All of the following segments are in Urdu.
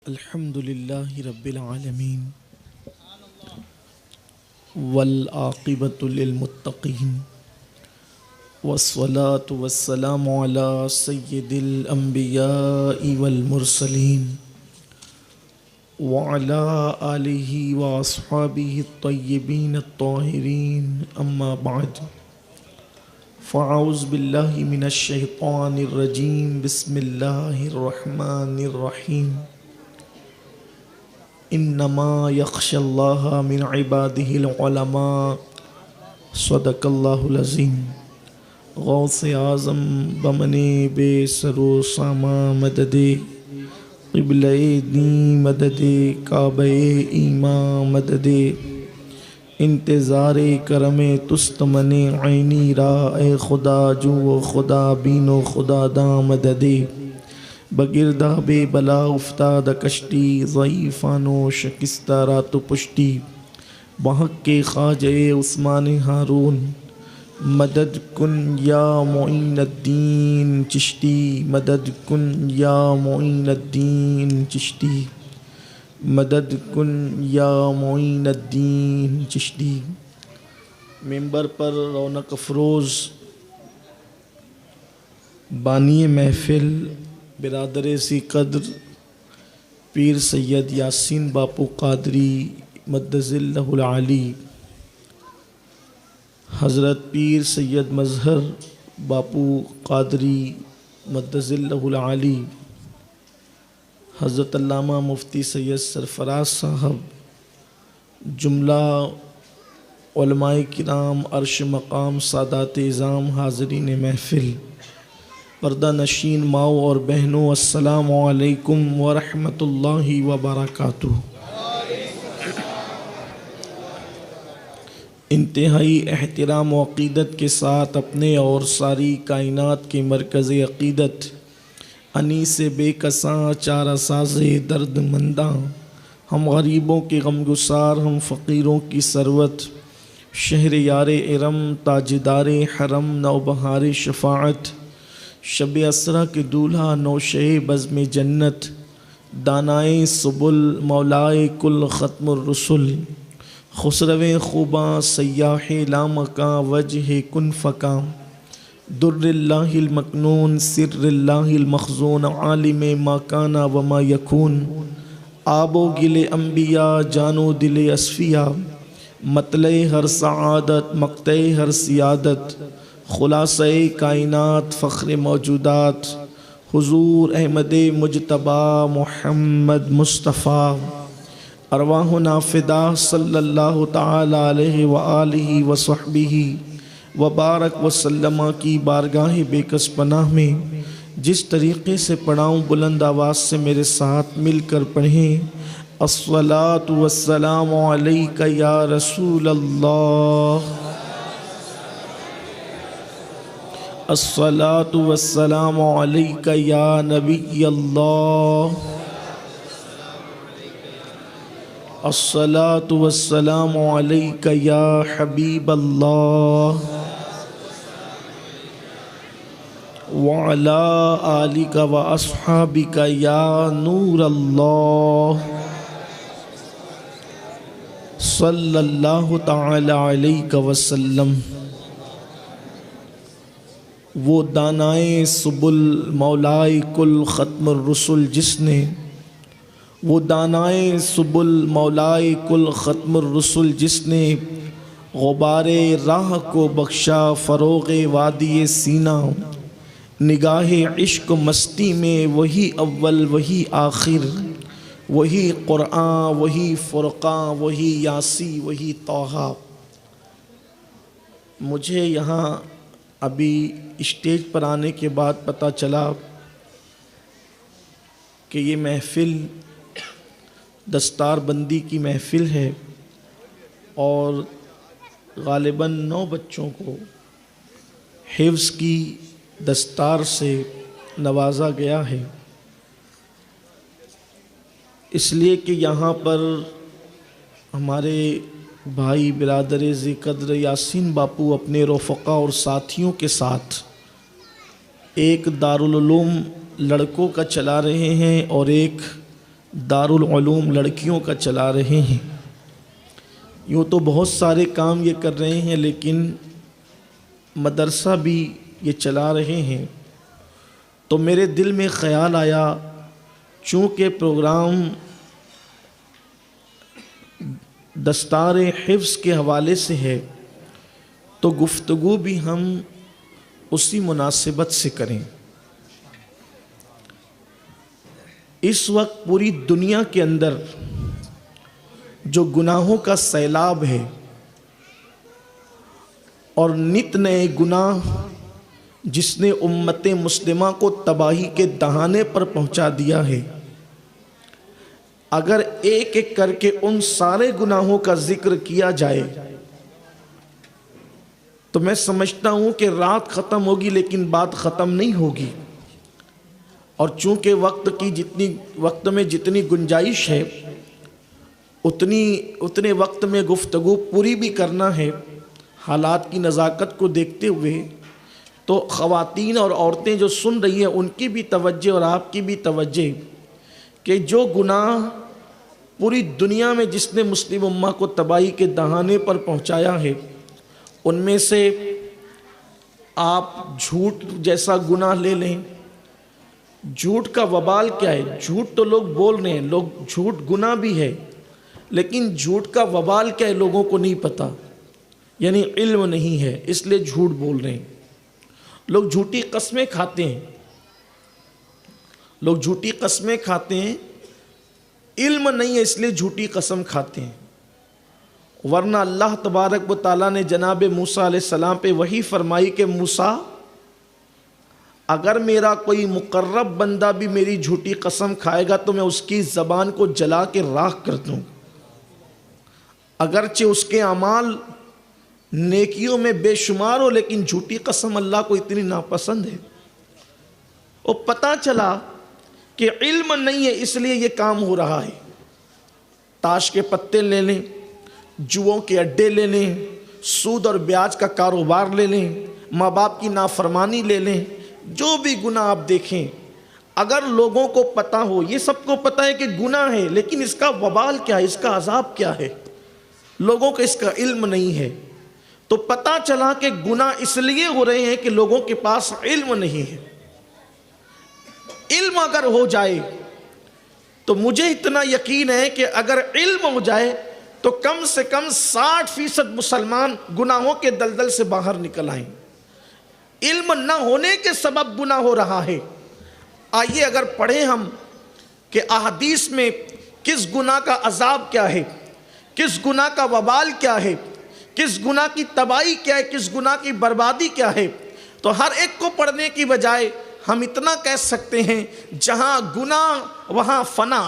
الحمد للہ رب العالمین والعاقبۃ للمتقین والصلاة والسلام علی سید الانبیاء والمرسلین وعلی آلہ واصحابہ الطیبین الطاہرین اما بعد فاعوذ باللہ من الشیطان الرجیم بسم اللہ الرحمن الرحیم انما یخشی اللہ من عبادہ العلماء صدق اللہ العظیم۔ غوث اعظم بمنے بے سرو ساما مدد قبلہ دین مدد کعبہ ایمان مدد انتظار کرم تست من عینی را اے خدا جو خدا بین و خدا دا مدد بگردہ بے بلا افتاد کشتی ضعیفان و شکستہ رات و پشتی بحق کے خواجہ عثمان ہارون مدد کن یا معین الدین چشتی مدد کن یا معین الدین چشتی مدد کن یا معین الدین چشتی۔ ممبر پر رونق افروز بانی محفل برادر سی قدر پیر سید یاسین باپو قادری مدظ اللہ العالی، حضرت پیر سید مظہر باپو قادری مدظ اللہ العالی، حضرت علامہ مفتی سید سرفراز صاحب، جملہ علماء کرام، عرش مقام، سادات اعظام، حاضرین محفل، پردہ نشین ماؤں اور بہنوں، السلام علیکم ورحمۃ اللہ وبرکاتہ۔ انتہائی احترام و عقیدت کے ساتھ اپنے اور ساری کائنات کے مرکز عقیدت انیس بے کساں چارہ ساز درد منداں، ہم غریبوں کے غم گسار، ہم فقیروں کی ثروت، شہر یار ارم، تاجدار حرم، نوبہار شفاعت، شب اسرا کے دولہا، نوشہ بزم جنت، دانائے سبل، مولائے کل ختم الرسل، خسرو خوباں، سیاح لامکاں، وجہ کن فکاں، در اللہ المکنون، سر اللہ المخزون، عالم ما کانا وما یکون، آب و گل انبیاء، جان و دل اصفیاء، مطلع ہر سعادت، مقطع ہر سیادت، خلاصہ کائنات، فخر موجودات، حضور احمد مجتبیٰ محمد مصطفیٰ، ارواحنا فدا صلی اللہ تعالی علیہ وآلہ وصحبہ وبارک وسلم کی بارگاہ بے کس پناہ میں جس طریقے سے پڑھاؤں بلند آواز سے میرے ساتھ مل کر پڑھیں۔ الصلاۃ والسلام علیک یا رسول اللہ، الصلاۃ والسلام علیک یا نبی اللہ، الصلاۃ والسلام علیک یا حبیب اللہ، وعلی آلک و اصحابک یا نور اللہ، صلی اللہ تعالی علیہ وسلم۔ وہ دانائے سبل، مولائے کل ختم الرسل جس نے، وہ دانائے سبل، مولائے کل ختم الرسل جس نے غبار راہ کو بخشا، فروغ وادی سینہ، نگاہ عشق مستی میں وہی اول وہی آخر، وہی قرآن وہی فرقان وہی یاسی وہی طٰہٰ۔ مجھے یہاں ابھی اسٹیج پر آنے کے بعد پتہ چلا کہ یہ محفل دستار بندی کی محفل ہے اور غالباً 9 بچوں کو حفظ کی دستار سے نوازا گیا ہے، اس لیے کہ یہاں پر ہمارے بھائی برادر ذی قدر یاسین باپو اپنے رفقا اور ساتھیوں کے ساتھ ایک دارالعلوم لڑکوں کا چلا رہے ہیں اور ایک دارالعلوم لڑکیوں کا چلا رہے ہیں، یوں تو بہت سارے کام یہ کر رہے ہیں، لیکن مدرسہ بھی یہ چلا رہے ہیں۔ تو میرے دل میں خیال آیا، چونکہ پروگرام دستار حفظ کے حوالے سے ہے تو گفتگو بھی ہم اسی مناسبت سے کریں۔ اس وقت پوری دنیا کے اندر جو گناہوں کا سیلاب ہے اور نت نئے گناہ جس نے امت مسلمہ کو تباہی کے دہانے پر پہنچا دیا ہے، اگر ایک ایک کر کے ان سارے گناہوں کا ذکر کیا جائے تو میں سمجھتا ہوں کہ رات ختم ہوگی لیکن بات ختم نہیں ہوگی۔ اور چونکہ وقت میں جتنی گنجائش ہے اتنے وقت میں گفتگو پوری بھی کرنا ہے، حالات کی نزاکت کو دیکھتے ہوئے، تو خواتین اور عورتیں جو سن رہی ہیں ان کی بھی توجہ اور آپ کی بھی توجہ کہ جو گناہ پوری دنیا میں جس نے مسلم امہ کو تباہی کے دہانے پر پہنچایا ہے، ان میں سے آپ جھوٹ جیسا گناہ لے لیں۔ جھوٹ کا وبال کیا ہے؟ جھوٹ تو لوگ بول رہے ہیں، جھوٹ گناہ بھی ہے، لیکن جھوٹ کا وبال کیا ہے لوگوں کو نہیں پتا، یعنی علم نہیں ہے، اس لیے جھوٹ بول رہے ہیں۔ لوگ جھوٹی قسمیں کھاتے ہیں، علم نہیں ہے اس لیے جھوٹی قسم کھاتے ہیں، ورنہ اللہ تبارک و تعالیٰ نے جناب موسیٰ علیہ السلام پہ وحی فرمائی کہ موسیٰ اگر میرا کوئی مقرب بندہ بھی میری جھوٹی قسم کھائے گا تو میں اس کی زبان کو جلا کے راکھ کر دوں، اگرچہ اس کے اعمال نیکیوں میں بے شمار ہو، لیکن جھوٹی قسم اللہ کو اتنی ناپسند ہے۔ اور پتہ چلا کہ علم نہیں ہے اس لیے یہ کام ہو رہا ہے۔ تاش کے پتے لے لیں، جوؤں کے اڈے لے لیں، سود اور بیاج کا کاروبار لے لیں، ماں باپ کی نافرمانی لے لیں، جو بھی گناہ آپ دیکھیں، اگر لوگوں کو پتہ ہو، یہ سب کو پتہ ہے کہ گناہ ہے، لیکن اس کا وبال کیا ہے، اس کا عذاب کیا ہے، لوگوں کو اس کا علم نہیں ہے، تو پتہ چلا کہ گناہ اس لیے ہو رہے ہیں کہ لوگوں کے پاس علم نہیں ہے۔ علم اگر ہو جائے تو مجھے اتنا یقین ہے کہ اگر علم ہو جائے تو کم سے کم 60% مسلمان گناہوں کے دلدل سے باہر نکل آئیں۔ علم نہ ہونے کے سبب گناہ ہو رہا ہے۔ آئیے اگر پڑھیں ہم کہ احادیث میں کس گناہ کا عذاب کیا ہے، کس گناہ کا وبال کیا ہے، کس گناہ کی تباہی کیا ہے، کس گناہ کی بربادی کیا ہے، تو ہر ایک کو پڑھنے کی بجائے ہم اتنا کہہ سکتے ہیں جہاں گناہ وہاں فنا،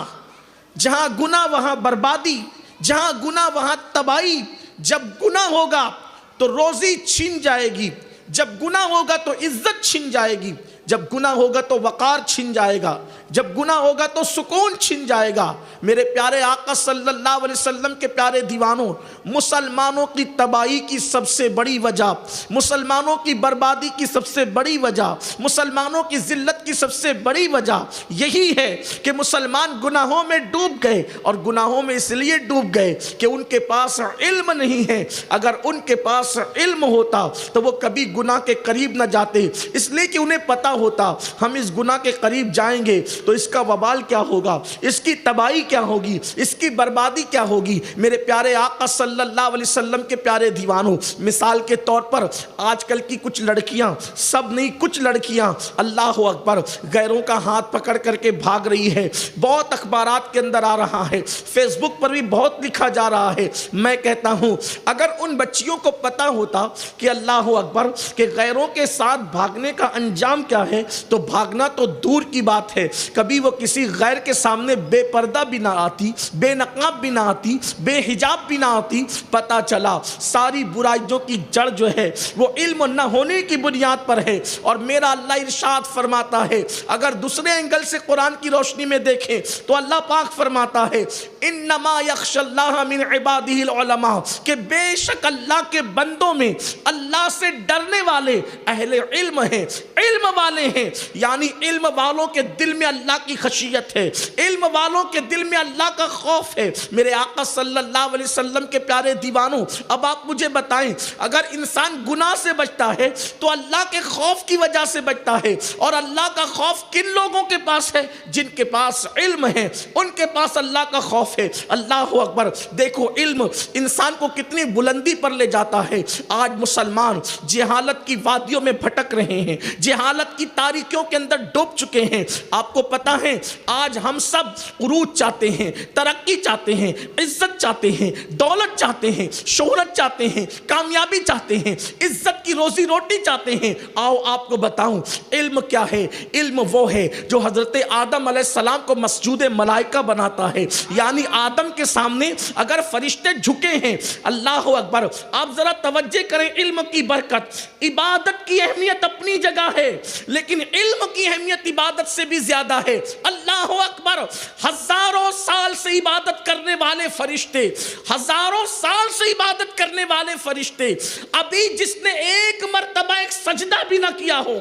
جہاں گناہ وہاں بربادی، جہاں گناہ وہاں تباہی۔ جب گناہ ہوگا تو روزی چھن جائے گی، جب گناہ ہوگا تو عزت چھن جائے گی، جب گناہ ہوگا تو وقار چھن جائے گا، جب گناہ ہوگا تو سکون چھن جائے گا۔ میرے پیارے آقا صلی اللہ علیہ وسلم کے پیارے دیوانوں، مسلمانوں کی تباہی کی سب سے بڑی وجہ، مسلمانوں کی بربادی کی سب سے بڑی وجہ، مسلمانوں کی ذلت کی سب سے بڑی وجہ یہی ہے کہ مسلمان گناہوں میں ڈوب گئے، اور گناہوں میں اس لیے ڈوب گئے کہ ان کے پاس علم نہیں ہے۔ اگر ان کے پاس علم ہوتا تو وہ کبھی گناہ کے قریب نہ جاتے، اس لیے کہ انہیں پتہ ہوتا ہم اس گناہ کے قریب جائیں گے تو اس کا وبال کیا ہوگا، اس کی تباہی کیا ہوگی، اس کی بربادی کیا ہوگی۔ میرے پیارے آقا صلی اللہ علیہ وسلم کے پیارے دیوانوں، مثال کے طور پر آج کل کی کچھ لڑکیاں، سب نہیں کچھ لڑکیاں، اللہ اکبر، غیروں کا ہاتھ پکڑ کر کے بھاگ رہی ہے۔ بہت اخبارات کے اندر آ رہا ہے، فیس بک پر بھی بہت لکھا جا رہا ہے۔ میں کہتا ہوں اگر ان بچیوں کو پتہ ہوتا کہ اللہ اکبر کہ غیروں کے ساتھ بھاگنے کا انجام کیا ہے تو بھاگنا تو دور کی بات ہے، کبھی وہ کسی غیر کے سامنے بے پردہ بھی نہ آتی، بے نقاب بھی نہ آتی، بے حجاب بھی نہ آتی۔ پتہ چلا ساری برائیوں کی جڑ جو ہے وہ علم نہ ہونے کی بنیاد پر ہے۔ اور میرا اللہ ارشاد فرماتا ہے، اگر دوسرے اینگل سے قرآن کی روشنی میں دیکھیں تو اللہ پاک فرماتا ہے انما یخشی اللہ من عبادہ العلماء، کہ بے شک اللہ کے بندوں میں اللہ سے ڈرنے والے اہل علم ہیں۔ علم والے والے ہیں، یعنی علم والوں کے دل میں اللہ کی خشیت ہے، علم والوں کے دل میں اللہ کا خوف ہے۔ میرے آقا صلی اللہ علیہ وسلم کے پیارے دیوانوں، اب آپ مجھے بتائیں، اگر انسان گناہ سے بچتا ہے تو اللہ کے خوف کی وجہ سے بچتا ہے، اور اللہ کا خوف کن لوگوں کے پاس ہے؟ جن کے پاس علم ہے، ان کے پاس اللہ کا خوف ہے۔ اللہ اکبر! دیکھو علم انسان کو کتنی بلندی پر لے جاتا ہے۔ آج مسلمان جہالت کی وادیوں میں بھٹک رہے ہیں، جہالت کی تاریکیوں کے اندر ڈوب چکے ہیں۔ آپ کو پتا ہے آج ہم سب عروج چاہتے ہیں، ترقی چاہتے ہیں، عزت چاہتے ہیں، دولت چاہتے ہیں، شہرت چاہتے ہیں، کامیابی چاہتے ہیں، عزت کی روزی روٹی چاہتے ہیں۔ آؤ آپ کو بتاؤں علم کیا ہے۔ علم وہ ہے جو حضرت آدم علیہ السلام کو مسجود ملائکہ بناتا ہے، یعنی آدم کے سامنے اگر فرشتے جھکے ہیں، اللہ اکبر! آپ ذرا توجہ کریں، علم کی برکت، عبادت کی اہمیت اپنی جگہ ہے، لیکن علم کی اہمیت عبادت سے بھی زیادہ ہے۔ اللہ اکبر! ہزاروں سال سے عبادت کرنے والے فرشتے، ہزاروں سال سے عبادت کرنے والے فرشتے، ابھی جس نے ایک مرتبہ ایک سجدہ بھی نہ کیا ہو،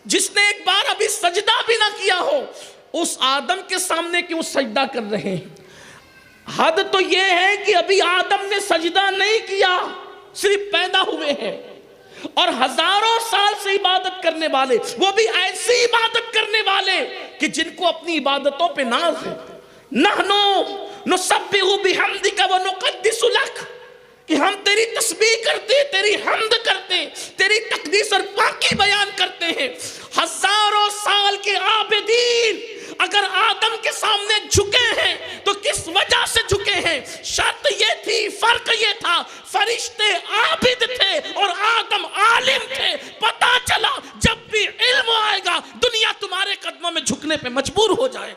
جس نے ایک بار ابھی سجدہ بھی نہ کیا ہو، اس آدم کے سامنے کیوں سجدہ کر رہے ہیں؟ حد تو یہ ہے کہ ابھی آدم نے سجدہ نہیں کیا، صرف پیدا ہوئے ہیں، اور ہزاروں سال سے عبادت کرنے والے، وہ بھی ایسی عبادت کرنے والے کہ جن کو اپنی عبادتوں پہ ناز ہے۔ نحنو نسبح بحمدک ونقدس لک، کہ ہم تیری تسبیح کرتے، تیری حمد کرتے، تیری تقدیس اور پاکی بیان کرتے ہیں۔ ہزاروں سال کے عابدین اگر آدم کے سامنے جھکے ہیں تو کس وجہ سے جھکے ہیں؟ شرط یہ تھی، فرق یہ تھا، فرشتے عابد تھے اور آدم عالم تھے۔ پتہ چلا جب بھی علم آئے گا دنیا تمہارے قدموں میں جھکنے پہ مجبور ہو جائے۔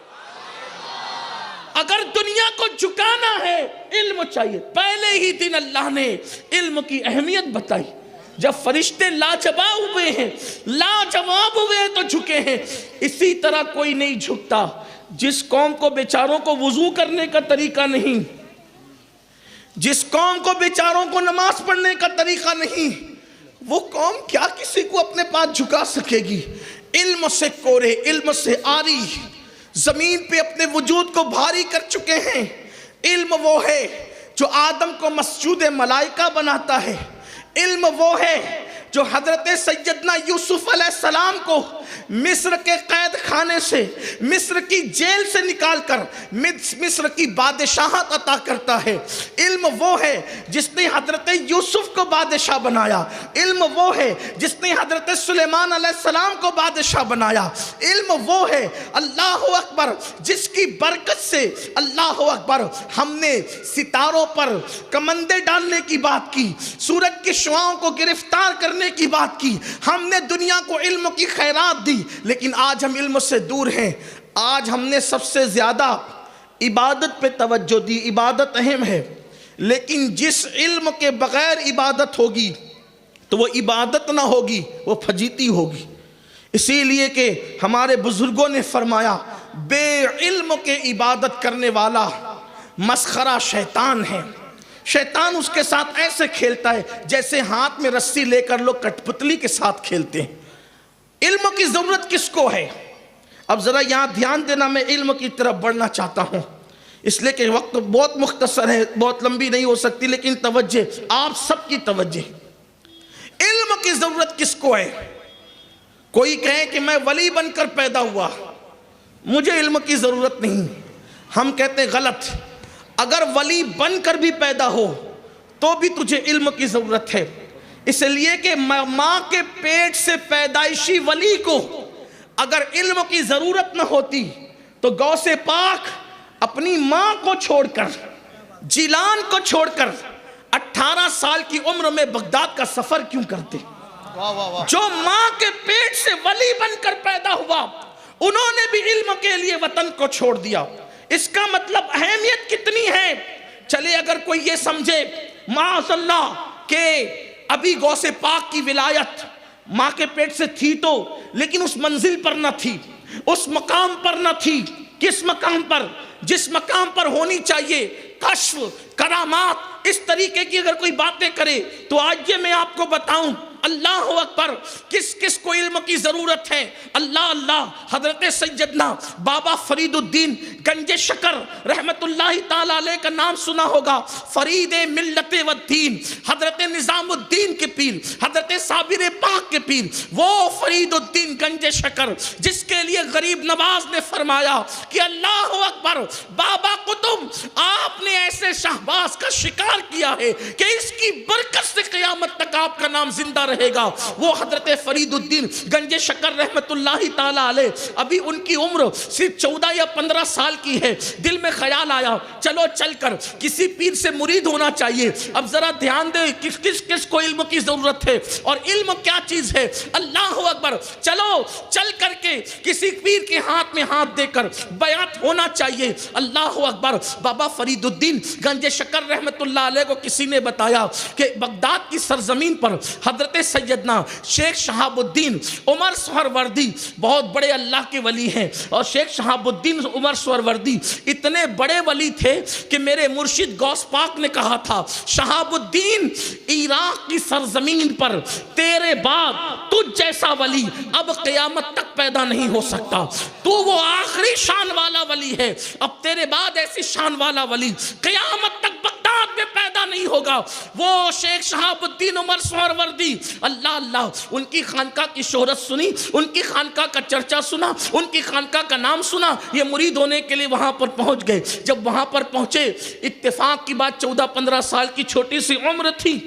اگر دنیا کو جھکانا ہے علم چاہیے۔ پہلے ہی دن اللہ نے علم کی اہمیت بتائی، جب فرشتے لاجواب ہوئے ہیں، لاجواب ہوئے ہیں تو جھکے ہیں۔ اسی طرح کوئی نہیں جھکتا جس قوم کو بیچاروں کو وضو کرنے کا طریقہ نہیں، جس قوم کو بیچاروں کو نماز پڑھنے کا طریقہ نہیں، وہ قوم کیا کسی کو اپنے پاس جھکا سکے گی؟ علم سے کورے، علم سے آری، زمین پہ اپنے وجود کو بھاری کر چکے ہیں۔ علم وہ ہے جو آدم کو مسجود ملائکہ بناتا ہے، علم وہ ہے جو حضرت سیدنا یوسف علیہ السلام کو مصر کے قید خانے سے، مصر کی جیل سے نکال کر مصر کی بادشاہت عطا کرتا ہے۔ علم وہ ہے جس نے حضرت یوسف کو بادشاہ بنایا، علم وہ ہے جس نے حضرت سلیمان علیہ السلام کو بادشاہ بنایا، علم وہ ہے اللہ اکبر جس کی برکت سے اللہ اکبر ہم نے ستاروں پر کمندے ڈالنے کی بات کی، سورج کی شعاؤں کو گرفتار کرنے کی بات کی، ہم نے دنیا کو علم کی خیرات دی، لیکن آج ہم علم سے دور ہیں۔ آج ہم نے سب سے زیادہ عبادت پہ توجہ دی، عبادت اہم ہے، لیکن جس علم کے بغیر عبادت ہوگی تو وہ عبادت نہ ہوگی، وہ فجیتی ہوگی۔ اسی لیے کہ ہمارے بزرگوں نے فرمایا بے علم کے عبادت کرنے والا مسخرہ شیطان ہے۔ شیطان اس کے ساتھ ایسے کھیلتا ہے جیسے ہاتھ میں رسی لے کر لوگ کٹ پتلی کے ساتھ کھیلتے ہیں۔ علم کی ضرورت کس کو ہے؟ اب ذرا یہاں دھیان دینا، میں علم کی طرف بڑھنا چاہتا ہوں، اس لیے کہ وقت بہت مختصر ہے، بہت لمبی نہیں ہو سکتی، لیکن توجہ، آپ سب کی توجہ۔ علم کی ضرورت کس کو ہے؟ کوئی کہے کہ میں ولی بن کر پیدا ہوا، مجھے علم کی ضرورت نہیں، ہم کہتے ہیں غلط۔ اگر ولی بن کر بھی پیدا ہو تو بھی تجھے علم کی ضرورت ہے، اس لیے کہ ماں کے پیٹ سے پیدائشی ولی کو اگر علم کی ضرورت نہ ہوتی تو غوث پاک اپنی ماں کو چھوڑ کر، جیلان کو چھوڑ کر 18 سال کی عمر میں بغداد کا سفر کیوں کرتے؟ جو ماں کے پیٹ سے ولی بن کر پیدا ہوا انہوں نے بھی علم کے لیے وطن کو چھوڑ دیا۔ اس کا مطلب اہمیت کتنی ہے؟ چلے اگر کوئی یہ سمجھے معاذ اللہ کہ ابھی غوث پاک کی ولایت ماں کے پیٹ سے تھی تو، لیکن اس منزل پر نہ تھی، اس مقام پر نہ تھی۔ کس مقام پر؟ جس مقام پر ہونی چاہیے۔ کشف، کرامات، اس طریقے کی اگر کوئی باتیں کرے تو آج یہ میں آپ کو بتاؤں اللہ اکبر، کس کس کو علم کی ضرورت ہے؟ اللہ اللہ، حضرت سیدنا بابا فرید الدین گنج شکر رحمت اللہ تعالی علیہ کا نام سنا ہوگا، فرید ملت و دین، حضرت نظام الدین کے پیر، حضرت صابر پاک کے پیر، وہ فرید الدین گنج شکر جس کے لیے غریب نواز نے فرمایا کہ اللہ اکبر، بابا قطب آپ نے ایسے شہباز کا شکار کیا ہے کہ اس کی برکت سے قیامت تک آپ کا نام زندہ رہے گا۔ وہ حضرت فرید الدین گنج شکر رحمت اللہ تعالی علیہ، ابھی ان کی عمر صرف 14 یا 15 سال کی ہے۔ دل میں خیال آیا چلو چل کر کسی پیر سے مرید ہونا چاہیے۔ اب ذرا دھیان دے کس کو علم کی ضرورت ہے اور علم کیا چیز ہے۔ اللہ اکبر، چلو چل کر کے کسی پیر کے ہاتھ میں ہاتھ دے کر بیعت ہونا چاہیے۔ اللہ اکبر، بابا فرید الدین گنج شکر رحمت اللہ علیہ کو کسی نے بتایا کہ بغداد کی سرزمین پر حضرت سیدنا شیخ شہاب الدین عمر سہروردی بہت بڑے اللہ کے ولی ہیں، اور شیخ شہاب الدین عمر سہروردی اتنے بڑے ولی تھے کہ میرے مرشد غوث پاک نے کہا تھا، شہاب الدین عراق کی سرزمین پر تیرے بعد تجھ جیسا ولی اب قیامت تک پیدا نہیں ہو سکتا، تو وہ آخری شان والا ولی ہے، اب تیرے بعد ایسی شان والا ولی قیامت تک بغداد میں پیدا نہیں ہوگا۔ وہ شیخ شہاب الدین عمر سہروردی، اللہ اللہ، ان کی خانقاہ کی شہرت سنی، ان کی خانقاہ کا چرچا سنا، ان کی خانقاہ کا نام سنا، یہ مرید ہونے کے لیے وہاں پر پہنچ گئے۔ جب وہاں پر پہنچے، اتفاق کی بات 14-15 سال کی چھوٹی سی عمر تھی،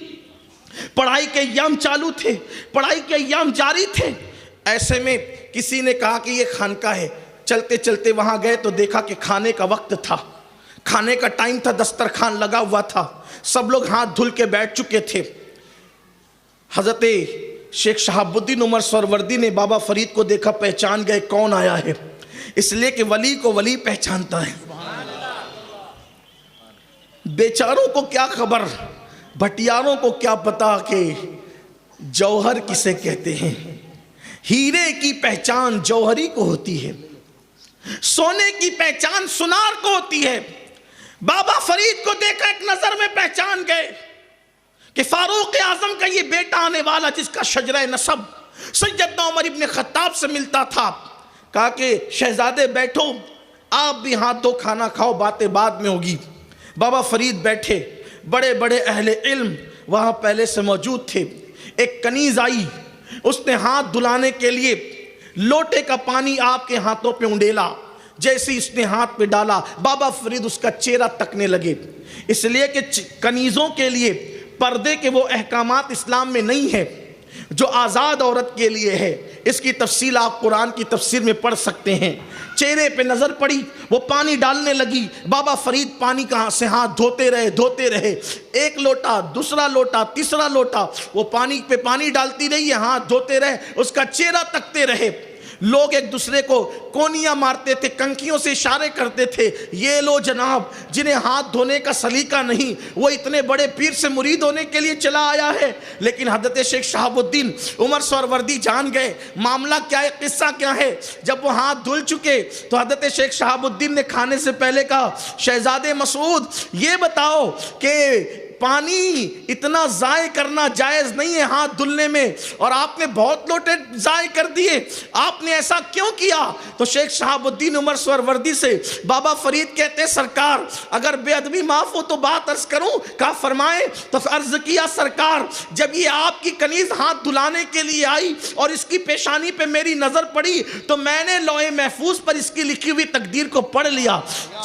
پڑھائی کے ایام چالو تھے، پڑھائی کے ایام جاری تھے۔ ایسے میں کسی نے کہا کہ یہ خانقاہ ہے، چلتے چلتے وہاں گئے تو دیکھا کہ کھانے کا وقت تھا، کھانے کا ٹائم تھا، دسترخوان لگا ہوا تھا، سب لوگ ہاتھ دھل کے بیٹھ چکے تھے۔ حضرت شیخ شہاب الدین عمر سہروردی نے بابا فرید کو دیکھا، پہچان گئے کون آیا ہے، اس لیے کہ ولی کو ولی پہچانتا ہے۔ بیچاروں کو کیا خبر، بھٹیاروں کو کیا پتا کہ جوہر کسے کہتے ہیں، ہیرے کی پہچان جوہری کو ہوتی ہے، سونے کی پہچان سنار کو ہوتی ہے۔ بابا فرید کو دیکھا، ایک نظر میں پہچان گئے کہ فاروق اعظم کا یہ بیٹا آنے والا جس کا شجرہ نسب سیدنا عمر ابن خطاب سے ملتا تھا۔ کہا کہ شہزادے بیٹھو، آپ بھی ہاتھ دھو، کھانا کھاؤ، باتیں بعد میں ہوگی۔ بابا فرید بیٹھے، بڑے بڑے اہل علم وہاں پہلے سے موجود تھے۔ ایک کنیز آئی، اس نے ہاتھ دھلانے کے لیے لوٹے کا پانی آپ کے ہاتھوں پہ انڈیلا، جیسے اس نے ہاتھ پہ ڈالا بابا فرید اس کا چہرہ تکنے لگے، اس لیے کہ کنیزوں کے لیے پردے کے وہ احکامات اسلام میں نہیں ہے جو آزاد عورت کے لیے ہے۔ اس کی تفصیل آپ قرآن کی تفسیر میں پڑھ سکتے ہیں۔ چہرے پہ نظر پڑی، وہ پانی ڈالنے لگی، بابا فرید پانی کہاں سے ہاتھ دھوتے رہے، ایک لوٹا، دوسرا لوٹا، تیسرا لوٹا، وہ پانی پہ پانی ڈالتی رہی، ہاتھ دھوتے رہے، اس کا چہرہ تکتے رہے۔ لوگ ایک دوسرے کو کونیاں مارتے تھے، کنکھیوں سے اشارے کرتے تھے، یہ لو جناب جنہیں ہاتھ دھونے کا سلیقہ نہیں، وہ اتنے بڑے پیر سے مرید ہونے کے لیے چلا آیا ہے۔ لیکن حضرت شیخ شہاب الدین عمر سہروردی جان گئے معاملہ کیا ہے، قصہ کیا ہے۔ جب وہ ہاتھ دھل چکے تو حضرت شیخ شہاب الدین نے کھانے سے پہلے کہا، شہزادے مسعود یہ بتاؤ کہ پانی اتنا ضائع کرنا جائز نہیں ہے ہاتھ دھلنے میں، اور آپ نے بہت لوٹے ضائع کر دیے، آپ نے ایسا کیوں کیا؟ تو شیخ شہاب الدین عمر سہروردی سے بابا فرید کہتے، سرکار اگر بے ادبی معاف ہو تو بات عرض کروں؟ کہا فرمائیں۔ تو عرض کیا، سرکار جب یہ آپ کی کنیز ہاتھ دھلانے کے لیے آئی اور اس کی پیشانی پہ میری نظر پڑی تو میں نے لوح محفوظ پر اس کی لکھی ہوئی تقدیر کو پڑھ لیا۔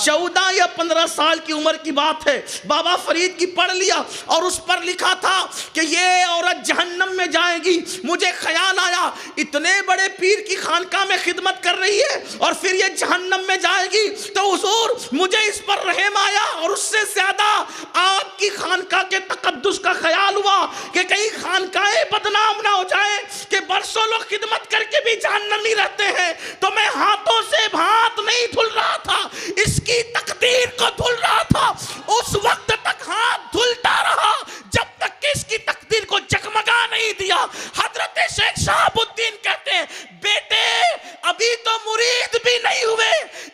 14 یا 15 سال کی عمر کی بات ہے، بابا فرید کی پڑھ لیا، اور اس پر لکھا تھا کہ یہ عورت جہنم میں جائے گی۔ مجھے خیال آیا اتنے بڑے پیر کی خانقاہ میں خدمت کر رہی ہے اور پھر یہ جہنم میں جائے گی، تو حضور مجھے اس پر رحم آیا، اور اس سے زیادہ آپ کی خانقاہ کے تقدس کا خیال ہوا کہ کہیں خانقاہ بدنام نہ ہو جائے کہ برسوں لوگ خدمت کر کے بھی جہنمی رہتے ہیں۔ تو میں ہاتھوں سے ہاتھ نہیں دھل رہا تھا، اس کی تقدیر کو دھل رہا تھا۔ اس وقت تک ہاتھ دھلتا رہا جب تک کہ اس کی تقدیر کو جگمگا نہیں دیا۔ حضرت شیخ شہاب الدین کہتے ہیں، بیٹے ابھی تو مرید بھی نہیں ہوئے،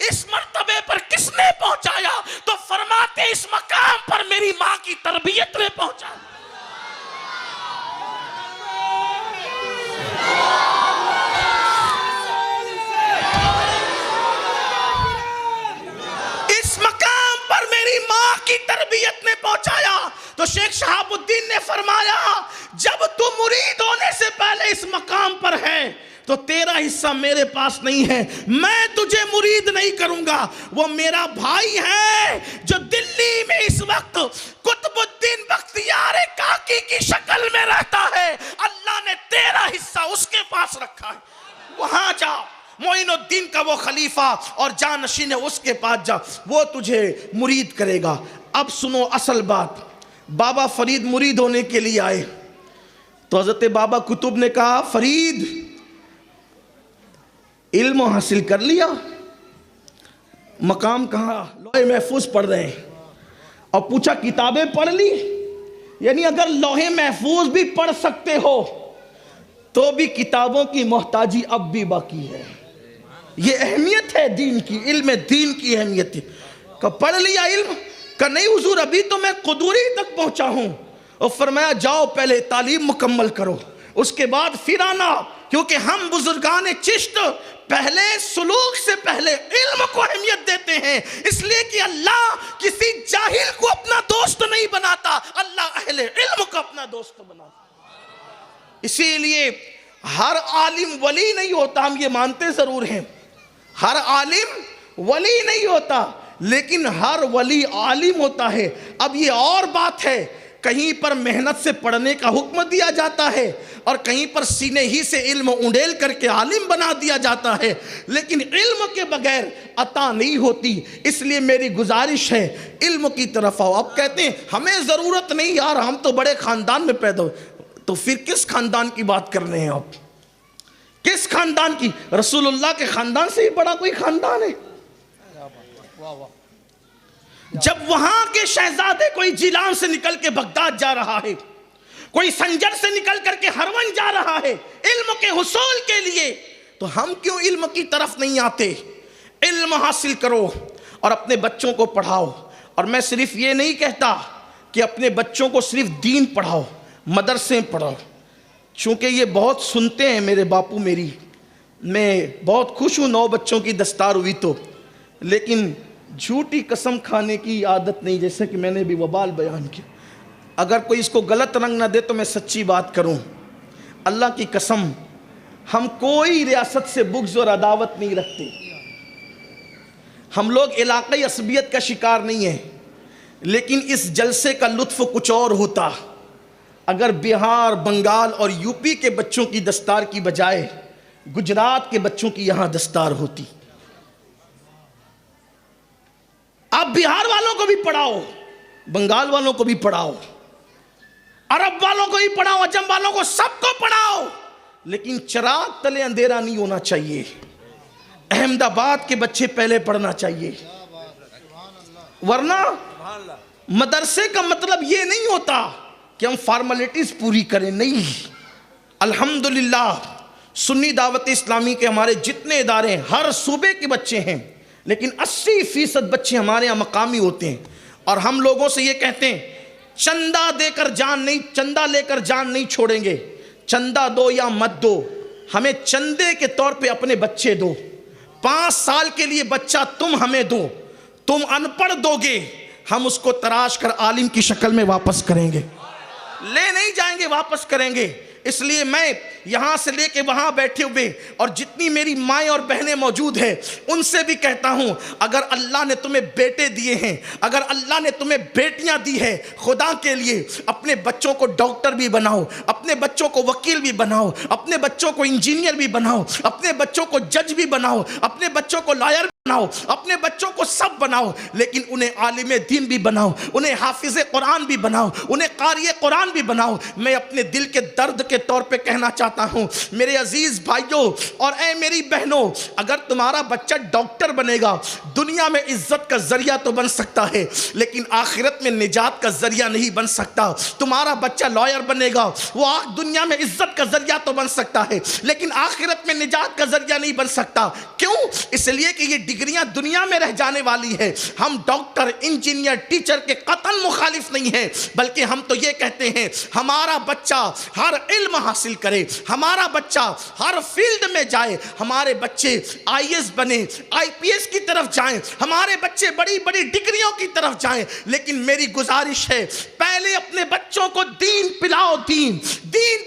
اس مرتبے پر کس نے پہنچایا؟ تو فرماتے اس مقام پر میری ماں کی تربیت نے پہنچا۔ علماء کی تربیت میں پہنچایا تو شیخ شہاب الدین نے فرمایا جب تو مرید ہونے سے پہلے اس مقام پر ہے تو تیرا حصہ میرے پاس نہیں ہے، میں تجھے مرید نہیں کروں گا۔ وہ میرا بھائی ہے جو دلی میں اس وقت قطب الدین بختیار کاکی کی شکل میں رہتا ہے، اللہ نے تیرا حصہ اس کے پاس رکھا ہے، وہاں جا، معین الدین کا وہ خلیفہ اور جانشین ہے اس کے پاس جا، وہ تجھے مرید کرے گا۔ اب سنو اصل بات، بابا فرید مرید ہونے کے لیے آئے تو حضرت بابا قطب نے کہا فرید علم حاصل کر لیا، مقام کہاں؟ لوح محفوظ پڑھ رہے ہیں، اور پوچھا کتابیں پڑھ لی؟ یعنی اگر لوح محفوظ بھی پڑھ سکتے ہو تو بھی کتابوں کی محتاجی اب بھی باقی ہے۔ یہ اہمیت ہے دین کی، علم دین کی اہمیت ہے۔ کہ پڑھ لیا علم؟ کہ نہیں حضور ابھی تو میں قدوری تک پہنچا ہوں۔ اور فرمایا جاؤ پہلے تعلیم مکمل کرو، اس کے بعد پھر آنا، کیونکہ ہم بزرگان چشت پہلے سلوک سے پہلے علم کو اہمیت دیتے ہیں، اس لیے کہ اللہ کسی جاہل کو اپنا دوست نہیں بناتا، اللہ اہل علم کو اپنا دوست بناتا۔ اسی لیے ہر عالم ولی نہیں ہوتا، ہم یہ مانتے ضرور ہیں، ہر عالم ولی نہیں ہوتا، لیکن ہر ولی عالم ہوتا ہے۔ اب یہ اور بات ہے، کہیں پر محنت سے پڑھنے کا حکم دیا جاتا ہے اور کہیں پر سینے ہی سے علم اونڈیل کر کے عالم بنا دیا جاتا ہے، لیکن علم کے بغیر عطا نہیں ہوتی۔ اس لیے میری گزارش ہے علم کی طرف آؤ۔ اب کہتے ہیں ہمیں ضرورت نہیں یار، ہم تو بڑے خاندان میں پیدا ہوئے، تو پھر کس خاندان کی بات کر رہے ہیں آپ؟ کس خاندان کی؟ رسول اللہ کے خاندان سے ہی بڑا کوئی خاندان ہے؟ جب وہاں کے شہزادے کوئی جیلان سے نکل کے بغداد جا رہا ہے، کوئی سنجر سے نکل کر کے ہرون جا رہا ہے علم کے حصول کے لیے، تو ہم کیوں علم کی طرف نہیں آتے؟ علم حاصل کرو اور اپنے بچوں کو پڑھاؤ۔ اور میں صرف یہ نہیں کہتا کہ اپنے بچوں کو صرف دین پڑھاؤ، مدرسے پڑھاؤ، چونکہ یہ بہت سنتے ہیں میرے باپو میری، میں بہت خوش ہوں 9 بچوں کی دستار ہوئی تو، لیکن جھوٹی قسم کھانے کی عادت نہیں، جیسے کہ میں نے بھی وبال بیان کیا۔ اگر کوئی اس کو غلط رنگ نہ دے تو میں سچی بات کروں، اللہ کی قسم ہم کوئی ریاست سے بغض اور عداوت نہیں رکھتے، ہم لوگ علاقائی عصبیت کا شکار نہیں ہیں، لیکن اس جلسے کا لطف کچھ اور ہوتا اگر بہار، بنگال اور یو پی کے بچوں کی دستار کی بجائے گجرات کے بچوں کی یہاں دستار ہوتی۔ آپ بہار والوں کو بھی پڑھاؤ، بنگال والوں کو بھی پڑھاؤ، عرب والوں کو بھی پڑھاؤ، عجم والوں کو، سب کو پڑھاؤ، لیکن چراغ تلے اندھیرا نہیں ہونا چاہیے۔ احمد آباد کے بچے پہلے پڑھنا چاہیے، ورنہ مدرسے کا مطلب یہ نہیں ہوتا کہ ہم فارملیٹیز پوری کریں، نہیں۔ الحمدللہ سنی دعوت اسلامی کے ہمارے جتنے ادارے ہیں ہر صوبے کے بچے ہیں، لیکن 80% بچے ہمارے یہاں مقامی ہوتے ہیں، اور ہم لوگوں سے یہ کہتے ہیں چندہ دے کر جان نہیں، چندہ لے کر جان نہیں چھوڑیں گے، چندہ دو یا مت دو، ہمیں چندے کے طور پہ اپنے بچے دو، 5 سال کے لیے بچہ تم ہمیں دو، تم ان پڑھ دو گے، ہم اس کو تراش کر عالم کی شکل میں واپس کریں گے، لے نہیں جائیں گے، واپس کریں گے۔ اس لیے میں یہاں سے لے کے وہاں بیٹھے ہوئے اور جتنی میری مائیں اور بہنیں موجود ہیں ان سے بھی کہتا ہوں، اگر اللہ نے تمہیں بیٹے دیے ہیں، اگر اللہ نے تمہیں بیٹیاں دی ہے، خدا کے لیے اپنے بچوں کو ڈاکٹر بھی بناؤ، اپنے بچوں کو وکیل بھی بناؤ، اپنے بچوں کو انجینئر بھی بناؤ، اپنے بچوں کو جج بھی بناؤ، اپنے بچوں کو لائر بناؤ، اپنے بچوں کو سب بناؤ، لیکن انہیں عالم دین بھی بناؤ، انہیں حافظ قرآن بھی بناؤ، انہیں قاری قرآن بھی بناؤ۔ میں اپنے دل کے درد کے طور پہ کہنا چاہتا ہوں میرے عزیز بھائیوں اور اے میری بہنوں، اگر تمہارا بچہ ڈاکٹر بنے گا دنیا میں عزت کا ذریعہ تو بن سکتا ہے، لیکن آخرت میں نجات کا ذریعہ نہیں بن سکتا۔ تمہارا بچہ لائر بنے گا، وہ دنیا میں عزت کا ذریعہ تو بن سکتا ہے، لیکن آخرت میں نجات کا ذریعہ نہیں بن سکتا۔ کیوں؟ اس لیے کہ یہ ڈگریاں دنیا میں رہ جانے والی ہے. ہم ڈاکٹر, انجینئر, ٹیچر کے قطعاً مخالف نہیں ہیں, بلکہ ہم تو یہ کہتے ہیں ہمارا بچہ ہر علم حاصل کرے, ہمارا بچہ ہر فیلڈ میں جائے, ہمارے بچے آئی ایس بنے, آئی پی ایس کی طرف جائیں, ہمارے بچے بڑی بڑی ڈگریوں کی طرف جائیں. لیکن میری گزارش ہے پہلے اپنے بچوں کو دین پلاؤ, دین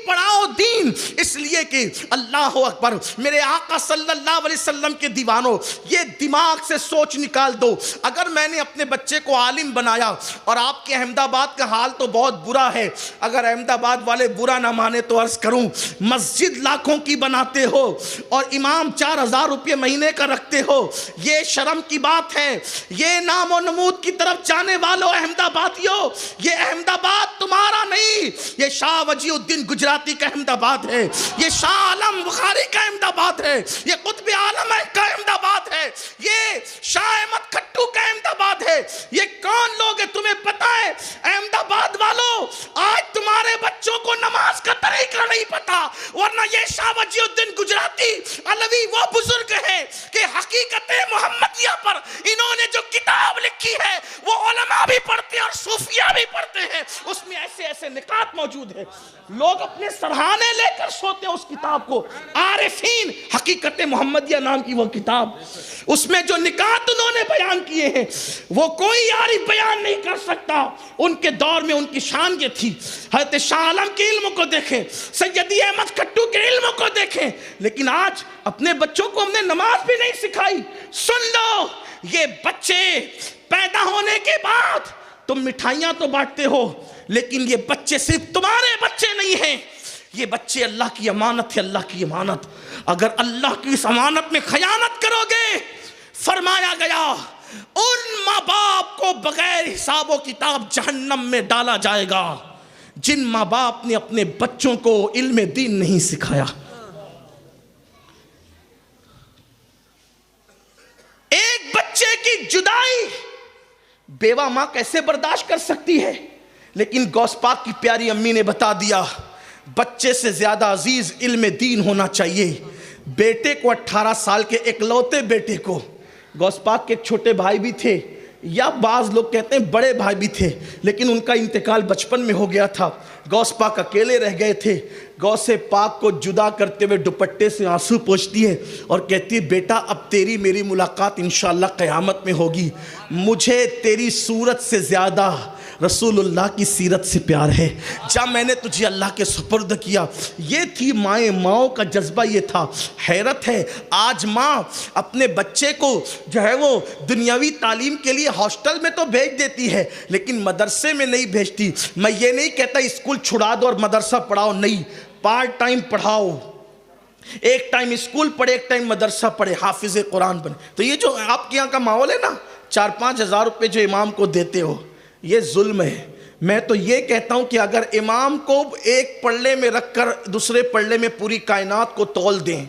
پڑھاؤ, دین. اس لیے کہ اللہ اکبر, میرے آقا صلی اللہ علیہ وسلم کے دیوانوں, یہ دماغ سے سوچ نکال دو, اگر میں نے اپنے بچے کو عالم بنایا, اور آپ کے احمد آباد کا حال تو بہت برا ہے, اگر احمد آباد والے برا نہ مانے تو عرض کروں, مسجد لاکھوں کی بناتے ہو اور امام 4,000 روپے مہینے کا رکھتے ہو, یہ شرم کی بات ہے. یہ نام و نمود کی طرف جانے والوں احمد آبادیوں, یہ احمد آباد تمہارا نہیں, یہ شاہ وجیہ الدین گجراتی کا احمد آباد ہے, یہ شاہ عالم بخاری کا احمد آباد ہے, یہ قطب عالم کا احمد آباد ہے, یہ شاہ احمد کھٹو کا احمد آباد ہے. یہ کون لوگ ہیں تمہیں پتا ہے؟ احمد آباد والوں, آج تمہارے بچوں کو نماز کا طریقہ نہیں پتا, ورنہ یہ شاہ وجیہ الدین گجراتی علوی وہ بزرگ ہے کہ حقیقت محمدیہ پر انہوں نے جو کتاب لکھی ہے وہ علماء بھی پڑھتے ہیں اور صوفیاء بھی پڑھتے ہیں, اس میں ایسے ایسے نکات موجود ہیں, لوگ اپنے سرہانے لے کر سوتے ہیں اس کتاب کو. عارفین, حقیقت محمدیہ نام کی وہ کتاب, اس میں جو نکات انہوں نے بیان کیے ہیں وہ کوئی عارف بیان نہیں کر سکتا. ان کے دور میں ان کی شان یہ تھی, حضرت شاہ عالم کے علم کو دیکھیں, سیدی احمد کھٹو کے علم کو دیکھیں, لیکن آج اپنے بچوں کو ہم نے نماز بھی نہیں سکھائی. سن لو, یہ بچے پیدا ہونے کے بعد تم مٹھائیاں تو بانٹتے ہو, لیکن یہ بچے صرف تمہارے بچے نہیں ہیں, یہ بچے اللہ کی امانت ہے, اللہ کی امانت. اگر اللہ کی اس امانت میں خیانت کرو گے, فرمایا گیا ان ماں باپ کو بغیر حساب و کتاب جہنم میں ڈالا جائے گا جن ماں باپ نے اپنے بچوں کو علم دین نہیں سکھایا. ایک بچے کی جدائی بیوہ ماں کیسے برداشت کر سکتی ہے, لیکن غوث پاک کی پیاری امی نے بتا دیا بچے سے زیادہ عزیز علم دین ہونا چاہیے. بیٹے کو 18 سال کے اکلوتے بیٹے کو, غوث پاک کے ایک چھوٹے بھائی بھی تھے, یا بعض لوگ کہتے ہیں بڑے بھائی بھی تھے, لیکن ان کا انتقال بچپن میں ہو گیا تھا. غوث پاک اکیلے رہ گئے تھے. غوث پاک کو جدا کرتے ہوئے دوپٹے سے آنسو پوچھتی ہے اور کہتی ہے بیٹا اب تیری میری ملاقات انشاءاللہ قیامت میں ہوگی, مجھے تیری صورت سے زیادہ رسول اللہ کی سیرت سے پیار ہے, جب میں نے تجھے اللہ کے سپرد کیا. یہ تھی ماؤں کا جذبہ, یہ تھا. حیرت ہے آج ماں اپنے بچے کو جو ہے وہ دنیاوی تعلیم کے لیے ہاسٹل میں تو بھیج دیتی ہے, لیکن مدرسے میں نہیں بھیجتی. میں یہ نہیں کہتا اسکول چھڑا دو اور مدرسہ پڑھاؤ, نہیں, پارٹ ٹائم پڑھاؤ, ایک ٹائم اسکول پڑھے ایک ٹائم مدرسہ پڑھے, حافظ قرآن بنے. تو یہ جو آپ کے یہاں کا ماحول ہے نا, 4-5 ہزار روپے جو امام کو دیتے ہو, یہ ظلم ہے. میں تو یہ کہتا ہوں کہ اگر امام کو ایک پلڑے میں رکھ کر دوسرے پلڑے میں پوری کائنات کو تول دیں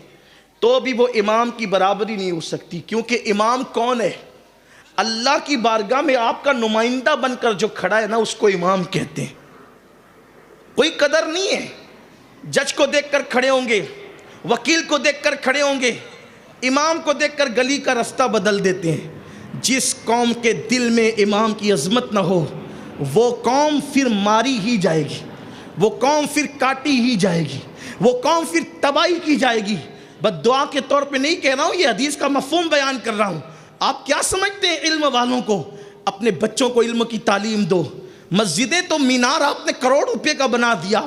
تو بھی وہ امام کی برابری نہیں ہو سکتی, کیونکہ امام کون ہے؟ اللہ کی بارگاہ میں آپ کا نمائندہ بن کر جو کھڑا ہے نا, اس کو امام کہتے ہیں. کوئی قدر نہیں ہے. جج کو دیکھ کر کھڑے ہوں گے, وکیل کو دیکھ کر کھڑے ہوں گے, امام کو دیکھ کر گلی کا رستہ بدل دیتے ہیں. جس قوم کے دل میں امام کی عظمت نہ ہو وہ قوم پھر ماری ہی جائے گی, وہ قوم پھر کاٹی ہی جائے گی, وہ قوم پھر تباہی کی جائے گی. بد دعا کے طور پہ نہیں کہہ رہا ہوں, یہ حدیث کا مفہوم بیان کر رہا ہوں. آپ کیا سمجھتے ہیں علم والوں کو؟ اپنے بچوں کو علم کی تعلیم دو. مسجدیں تو مینار آپ نے کروڑ روپے کا بنا دیا,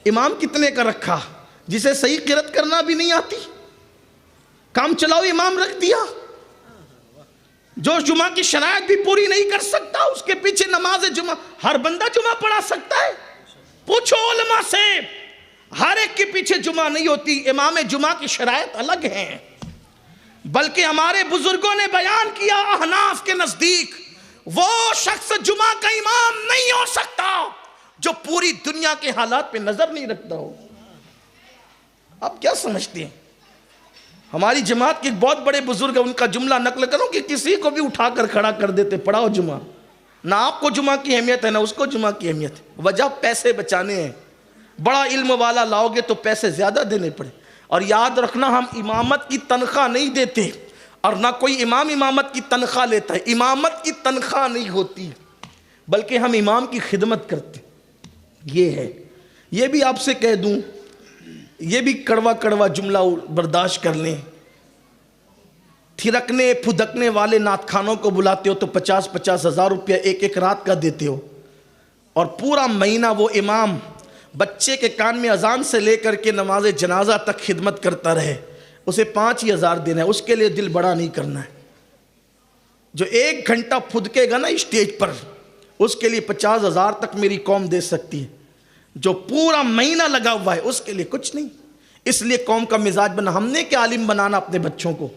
امام کتنے کا رکھا جسے صحیح قرات کرنا بھی نہیں آتی, کام چلاؤ امام رکھ دیا. جو جمعہ کی شرائط بھی پوری نہیں کر سکتا, اس کے پیچھے نماز جمعہ, ہر بندہ جمعہ پڑھا سکتا ہے؟ پوچھو علماء سے, ہر ایک کے پیچھے جمعہ نہیں ہوتی. امام جمعہ کی شرائط الگ ہیں, بلکہ ہمارے بزرگوں نے بیان کیا احناف کے نزدیک وہ شخص جمعہ کا امام نہیں ہو سکتا جو پوری دنیا کے حالات پہ نظر نہیں رکھتا ہو. آپ کیا سمجھتے ہیں؟ ہماری جماعت کے ایک بہت بڑے بزرگ ہیں, ان کا جملہ نقل کروں کہ کسی کو بھی اٹھا کر کھڑا کر دیتے, پڑھاؤ جمعہ. نہ آپ کو جمعہ کی اہمیت ہے نہ اس کو جمعہ کی اہمیت ہے. وجہ پیسے بچانے ہیں. بڑا علم والا لاؤ گے تو پیسے زیادہ دینے پڑے. اور یاد رکھنا, ہم امامت کی تنخواہ نہیں دیتے, اور نہ کوئی امام امامت کی تنخواہ لیتا ہے. امامت کی تنخواہ نہیں ہوتی بلکہ ہم امام کی خدمت کرتے. یہ ہے. یہ بھی آپ سے کہہ دوں, یہ بھی کڑوا کڑوا جملہ برداشت کر لیں, تھرکنے پھدکنے والے نعت خانوں کو بلاتے ہو تو 50-50 ہزار روپیہ ایک ایک رات کا دیتے ہو, اور پورا مہینہ وہ امام بچے کے کان میں اذان سے لے کر کے نماز جنازہ تک خدمت کرتا رہے, اسے 5 ہی ہزار دینا ہے. اس کے لیے دل بڑا نہیں کرنا ہے. جو 1 گھنٹہ پھدکے گا نا اسٹیج پر, اس کے لیے 50 ہزار تک میری قوم دے سکتی ہے. جو پورا مہینہ لگا ہوا ہے اس کے لیے کچھ نہیں. اس لیے قوم کا مزاج بنا. ہم نے کیا عالم بنانا اپنے بچوں کو,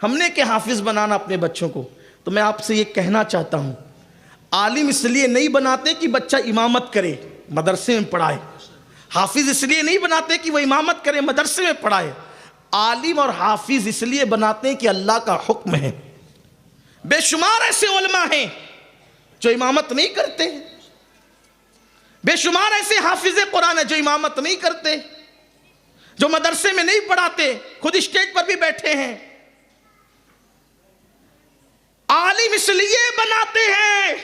ہم نے کیا حافظ بنانا اپنے بچوں کو. تو میں آپ سے یہ کہنا چاہتا ہوں, عالم اس لیے نہیں بناتے کہ بچہ امامت کرے مدرسے میں پڑھائے, حافظ اس لیے نہیں بناتے کہ وہ امامت کرے مدرسے میں پڑھائے. عالم اور حافظ اس لیے بناتے ہیں کہ اللہ کا حکم ہے. بے شمار ایسے علماء ہیں جو امامت نہیں کرتے, بے شمار ایسے حافظ قرآن ہیں جو امامت نہیں کرتے, جو مدرسے میں نہیں پڑھاتے, خود اسٹیج پر بھی بیٹھے ہیں. عالم اس لیے بناتے ہیں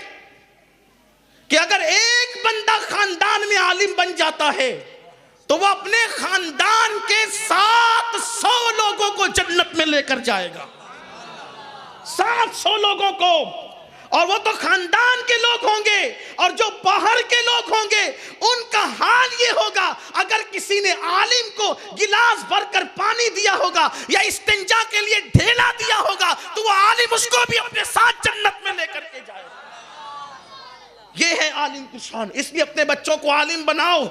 کہ اگر ایک بندہ خاندان میں عالم بن جاتا ہے تو وہ اپنے خاندان کے 700 لوگوں کو جنت میں لے کر جائے گا. 700 لوگوں کو. اور وہ تو خاندان کے لوگ ہوں گے, اور جو باہر کے لوگ ہوں گے ان کا حال یہ ہوگا, اگر کسی نے عالم کو گلاس بھر کر پانی دیا ہوگا یا استنجا کے لیے ڈھیلا دیا ہوگا تو وہ عالم اس کو بھی اپنے ساتھ جنت میں لے کر کے جائے گا. یہ ہے عالم کی شان. اس لیے اپنے بچوں کو عالم بناؤ,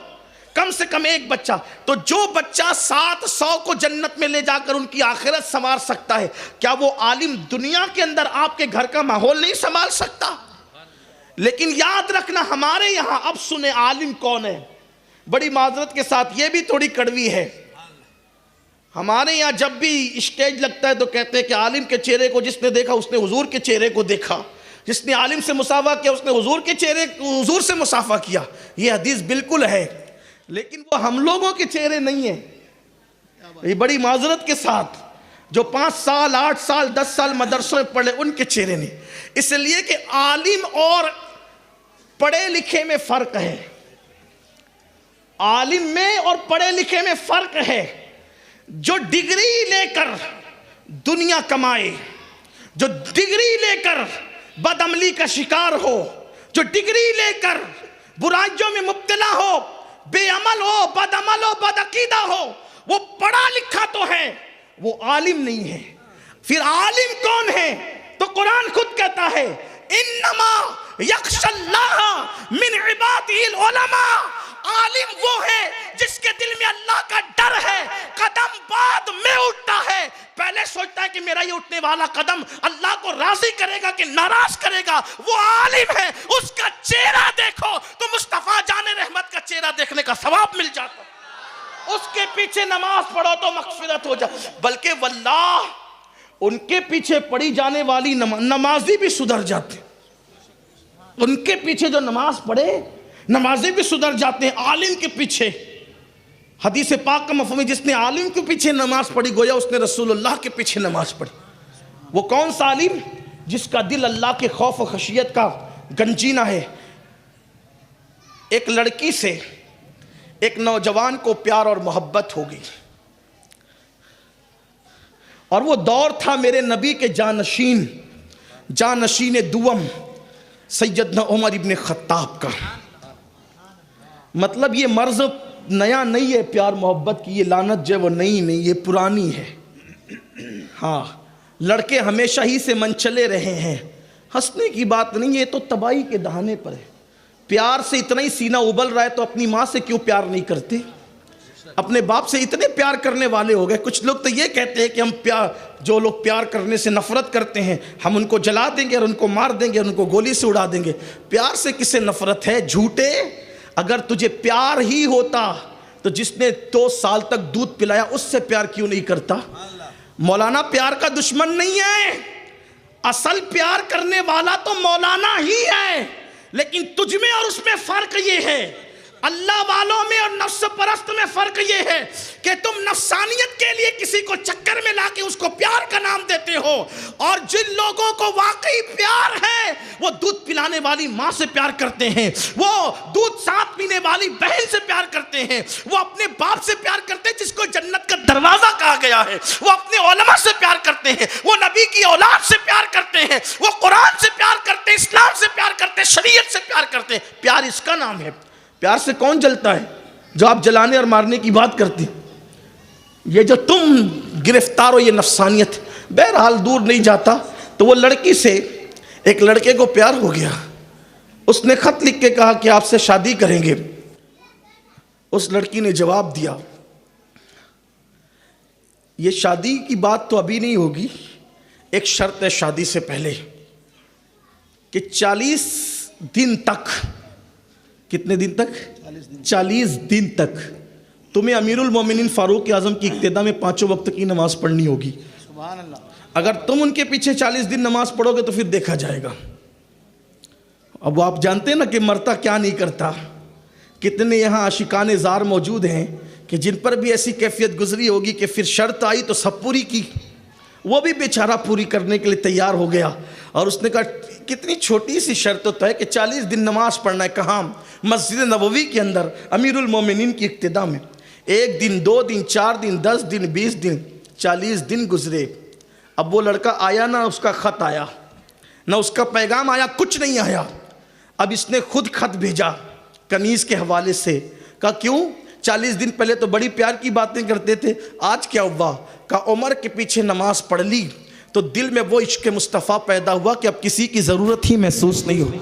کم سے کم ایک بچہ. تو جو بچہ 700 کو جنت میں لے جا کر ان کی آخرت سنوار سکتا ہے, کیا وہ عالم دنیا کے اندر آپ کے گھر کا ماحول نہیں سنبھال سکتا؟ لیکن یاد رکھنا, ہمارے یہاں اب سنیں عالم کون ہے. بڑی معذرت کے ساتھ یہ بھی تھوڑی کڑوی ہے. ہمارے یہاں جب بھی اسٹیج لگتا ہے تو کہتے ہیں کہ عالم کے چہرے کو جس نے دیکھا اس نے حضور کے چہرے کو دیکھا, جس نے عالم سے مصافحہ کیا اس نے حضور کے چہرے حضور سے مصافحہ کیا. یہ حدیث بالکل ہے, لیکن وہ ہم لوگوں کے چہرے نہیں ہیں. یہ بڑی معذرت کے ساتھ جو 5 سال 8 سال 10 سال مدرسوں میں پڑھے ان کے چہرے نہیں. اس لیے کہ عالم اور پڑھے لکھے میں فرق ہے. عالم میں اور پڑھے لکھے میں فرق ہے. جو ڈگری لے کر دنیا کمائے, جو ڈگری لے کر بدعملی کا شکار ہو, جو ڈگری لے کر برائیوں میں مبتلا ہو, بے عمل ہو, بد عمل ہو, بد عقیدہ ہو, وہ پڑھا لکھا تو ہے, وہ عالم نہیں ہے. پھر عالم کون ہے؟ تو قرآن خود کہتا ہے انما یخشی اللہ من عبادہ العلماء. عالم وہ ہے جس کے دل میں اللہ کا ڈر ہے, قدم بعد میں اٹھتا ہے, پہلے سوچتا ہے کہ میرا یہ اٹھنے والا قدم اللہ کو راضی کرے گا کہ ناراض کرے گا. وہ عالم ہے, اس کا چہرہ دیکھو تو مصطفیٰ جان رحمت کا چہرہ دیکھنے کا ثواب مل جاتا. اس کے پیچھے نماز پڑھو تو مغفرت ہو جائے. بلکہ واللہ ان کے پیچھے پڑھی جانے والی نمازی بھی سدھر جاتے. ان کے پیچھے جو نماز پڑھے نمازی بھی سدھر جاتے ہیں عالم کے پیچھے. حدیث پاک کا مفہوم ہے جس نے عالم کے پیچھے نماز پڑھی گویا اس نے رسول اللہ کے پیچھے نماز پڑھی. وہ کون سا عالم؟ جس کا دل اللہ کے خوف و خشیت کا گنجینہ ہے. ایک لڑکی سے ایک نوجوان کو پیار اور محبت ہو گئی, اور وہ دور تھا میرے نبی کے جانشین دوم سیدنا عمر ابن خطاب کا. مطلب یہ مرض نیا نہیں ہے پیار محبت کی, یہ لعنت جو ہے وہ نئی نہیں, یہ پرانی ہے. ہاں, لڑکے ہمیشہ ہی سے منچلے رہے ہیں, ہنسنے کی بات نہیں, یہ تو تباہی کے دہانے پر ہے. پیار سے اتنا ہی سینہ ابل رہا ہے تو اپنی ماں سے کیوں پیار نہیں کرتے؟ اپنے باپ سے اتنے پیار کرنے والے ہو گئے. کچھ لوگ تو یہ کہتے ہیں کہ ہم جو لوگ پیار کرنے سے نفرت کرتے ہیں ہم ان کو جلا دیں گے اور ان کو مار دیں گے اور ان کو گولی سے اڑا دیں گے. پیار سے کسے نفرت ہے؟ جھوٹے. اگر تجھے پیار ہی ہوتا تو جس نے 2 سال تک دودھ پلایا اس سے پیار کیوں نہیں کرتا؟ مولانا پیار کا دشمن نہیں ہے, اصل پیار کرنے والا تو مولانا ہی ہے. لیکن تجھ میں اور اس میں فرق یہ ہے, اللہ والوں میں اور نفس پرست میں فرق یہ ہے کہ تم نفسانیت کے لیے کسی کو چکر میں لا کے اس کو پیار کا نام دیتے ہو، اور جن لوگوں کو واقعی پیار ہے وہ دودھ پلانے والی ماں سے پیار کرتے ہیں، وہ دودھ ساتھ پینے والی بہن سے پیار کرتے ہیں، وہ اپنے باپ سے پیار کرتے ہیں جس کو جنت کا دروازہ کہا گیا ہے، وہ اپنے علماء سے پیار کرتے ہیں، وہ نبی کی اولاد سے پیار کرتے ہیں، وہ قرآن سے پیار کرتے ہیں، اسلام سے پیار کرتے ہیں، شریعت سے پیار کرتے ہیں۔ پیار اس کا نام ہے۔ پیار سے کون جلتا ہے؟ جو آپ جلانے اور مارنے کی بات کرتے ہیں۔ یہ جو تم گرفتار ہو یہ نفسانیت، بہرحال دور نہیں جاتا تو وہ لڑکی سے ایک لڑکے کو پیار ہو گیا، اس نے خط لکھ کے کہا کہ آپ سے شادی کریں گے۔ اس لڑکی نے جواب دیا یہ شادی کی بات تو ابھی نہیں ہوگی، ایک شرط ہے شادی سے پہلے کہ 40 دن تک، کتنے دن تک؟ 40 دن تک تمہیں امیر المومنین فاروق اعظم کی اقتداء میں 5 وقت کی نماز پڑھنی ہوگی۔ سبحان اللہ۔ اگر تم ان کے پیچھے 40 دن نماز پڑھو گے تو پھر دیکھا جائے گا۔ اب وہ آپ جانتے ہیں نا کہ مرتا کیا نہیں کرتا۔ کتنے یہاں عاشقان زار موجود ہیں کہ جن پر بھی ایسی کیفیت گزری ہوگی کہ پھر شرط آئی تو سب پوری کی، وہ بھی بیچارہ پوری کرنے کے لیے تیار ہو گیا، اور اس نے کہا کتنی چھوٹی سی شرط ہوتا ہے کہ 40 دن نماز پڑھنا ہے۔ کہاں؟ مسجد نبوی کے اندر امیر المومنین کی اقتداء میں۔ 1 دن 2 دن 4 دن 10 دن 20 دن 40 دن گزرے، اب وہ لڑکا آیا نہ اس کا خط آیا نہ اس کا پیغام آیا، کچھ نہیں آیا۔ اب اس نے خود خط بھیجا کنیز کے حوالے سے، کہا کیوں 40 دن پہلے تو بڑی پیار کی باتیں کرتے تھے، آج کیا ہوا؟ کہا عمر کے پیچھے نماز پڑھ لی تو دل میں وہ عشق مصطفیٰ پیدا ہوا کہ اب کسی کی ضرورت ہی محسوس نہیں ہوئی۔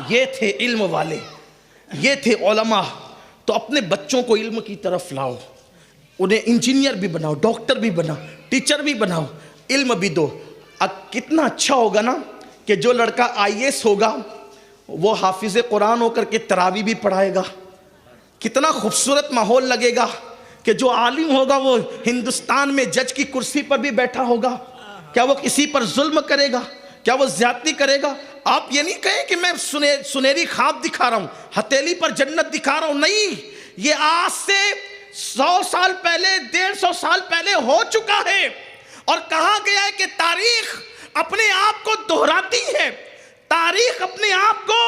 یہ تھے علم والے، یہ تھے علماء۔ تو اپنے بچوں کو علم کی طرف لاؤ، انہیں انجینئر بھی بناؤ، ڈاکٹر بھی بناؤ، ٹیچر بھی بناؤ، علم بھی دو۔ اب کتنا اچھا ہوگا نا کہ جو لڑکا IAS ہوگا وہ حافظ قرآن ہو کر کے تراویح بھی پڑھائے گا۔ کتنا خوبصورت ماحول لگے گا کہ جو عالم ہوگا وہ ہندوستان میں جج کی کرسی پر بھی بیٹھا ہوگا۔ کیا وہ کسی پر ظلم کرے گا؟ کیا وہ زیادتی کرے گا؟ آپ یہ نہیں کہیں کہ میں سنہری خواب دکھا رہا ہوں، ہتھیلی پر جنت دکھا رہا ہوں، نہیں، یہ آج سے 100 سال پہلے 150 سال پہلے ہو چکا ہے، اور کہا گیا ہے کہ تاریخ اپنے آپ کو دہراتی ہے، تاریخ اپنے آپ کو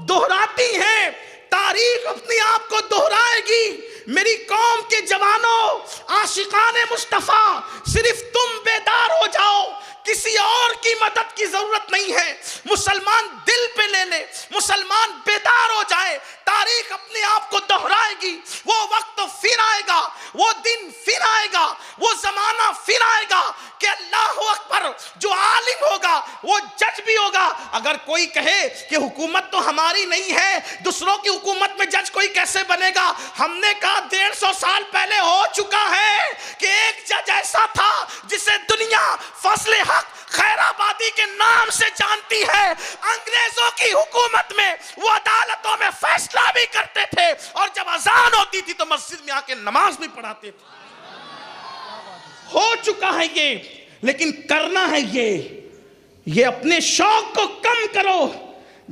دہراتی ہے، تاریخ اپنے آپ کو دہرائے گی۔ میری قوم کے جوانوں، عاشقان مصطفیٰ، صرف تم بیدار ہو جاؤ، کسی اور کی مدد کی ضرورت نہیں ہے۔ مسلمان دل پہ لے لے، مسلمان بیدار ہو جائے، تاریخ اپنے آپ کو دہرائے گی۔ وہ وقت پھر آئے گا، وہ دن پھر آئے گا، وہ زمانہ پھر آئے گا کہ اللہ اکبر، جو عالم ہوگا وہ جج بھی ہوگا۔ اگر کوئی کہے کہ حکومت تو ہماری نہیں ہے، دوسروں کی حکومت میں جج کوئی کیسے بنے گا؟ ہم نے کہا 150 سال پہلے ہو چکا ہے کہ ایک جج ایسا تھا جسے دنیا فضل حق خیر آبادی کے نام سے جانتی ہے۔ انگریزوں کی حکومت میں وہ عدالتوں میں فیصلہ بھی کرتے تھے، اور جب اذان ہوتی تھی تو مسجد میں آ کے نماز بھی پڑھاتے تھے۔ ہو چکا ہے یہ، لیکن کرنا ہے یہ اپنے شوق کو کم کرو۔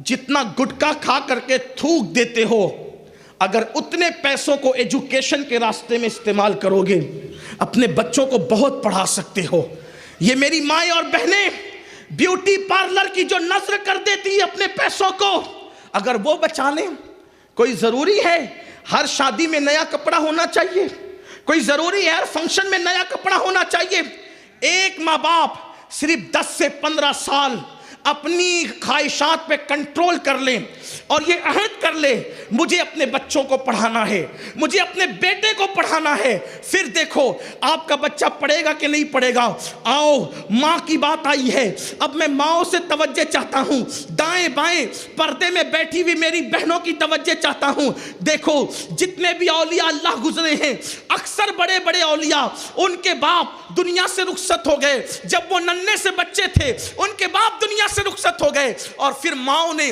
جتنا گٹکا کھا کر کے تھوک دیتے ہو، اگر اتنے پیسوں کو ایجوکیشن کے راستے میں استعمال کرو گے اپنے بچوں کو بہت پڑھا سکتے ہو۔ یہ میری مائیں اور بہنیں بیوٹی پارلر کی جو نظر کر دیتی ہے اپنے پیسوں کو، اگر وہ بچا لیں، کوئی ضروری ہے ہر شادی میں نیا کپڑا ہونا چاہیے، کوئی ضروری ہے ہر فنکشن میں نیا کپڑا ہونا چاہیے؟ ایک ماں باپ صرف 10 سے 15 سال اپنی خواہشات پہ کنٹرول کر لیں اور یہ عہد کر لے مجھے اپنے بچوں کو پڑھانا ہے، مجھے اپنے بیٹے کو پڑھانا ہے، پھر دیکھو آپ کا بچہ پڑھے گا کہ نہیں پڑھے گا۔ آؤ ماں کی بات آئی ہے، اب میں ماؤں سے توجہ چاہتا ہوں، دائیں بائیں پردے میں بیٹھی ہوئی میری بہنوں کی توجہ چاہتا ہوں۔ دیکھو جتنے بھی اولیاء اللہ گزرے ہیں، اکثر بڑے بڑے اولیاء ان کے باپ دنیا سے رخصت ہو گئے، جب وہ ننھے سے بچے تھے ان کے باپ دنیا سے رخصت ہو گئے، اور پھر ماؤں نے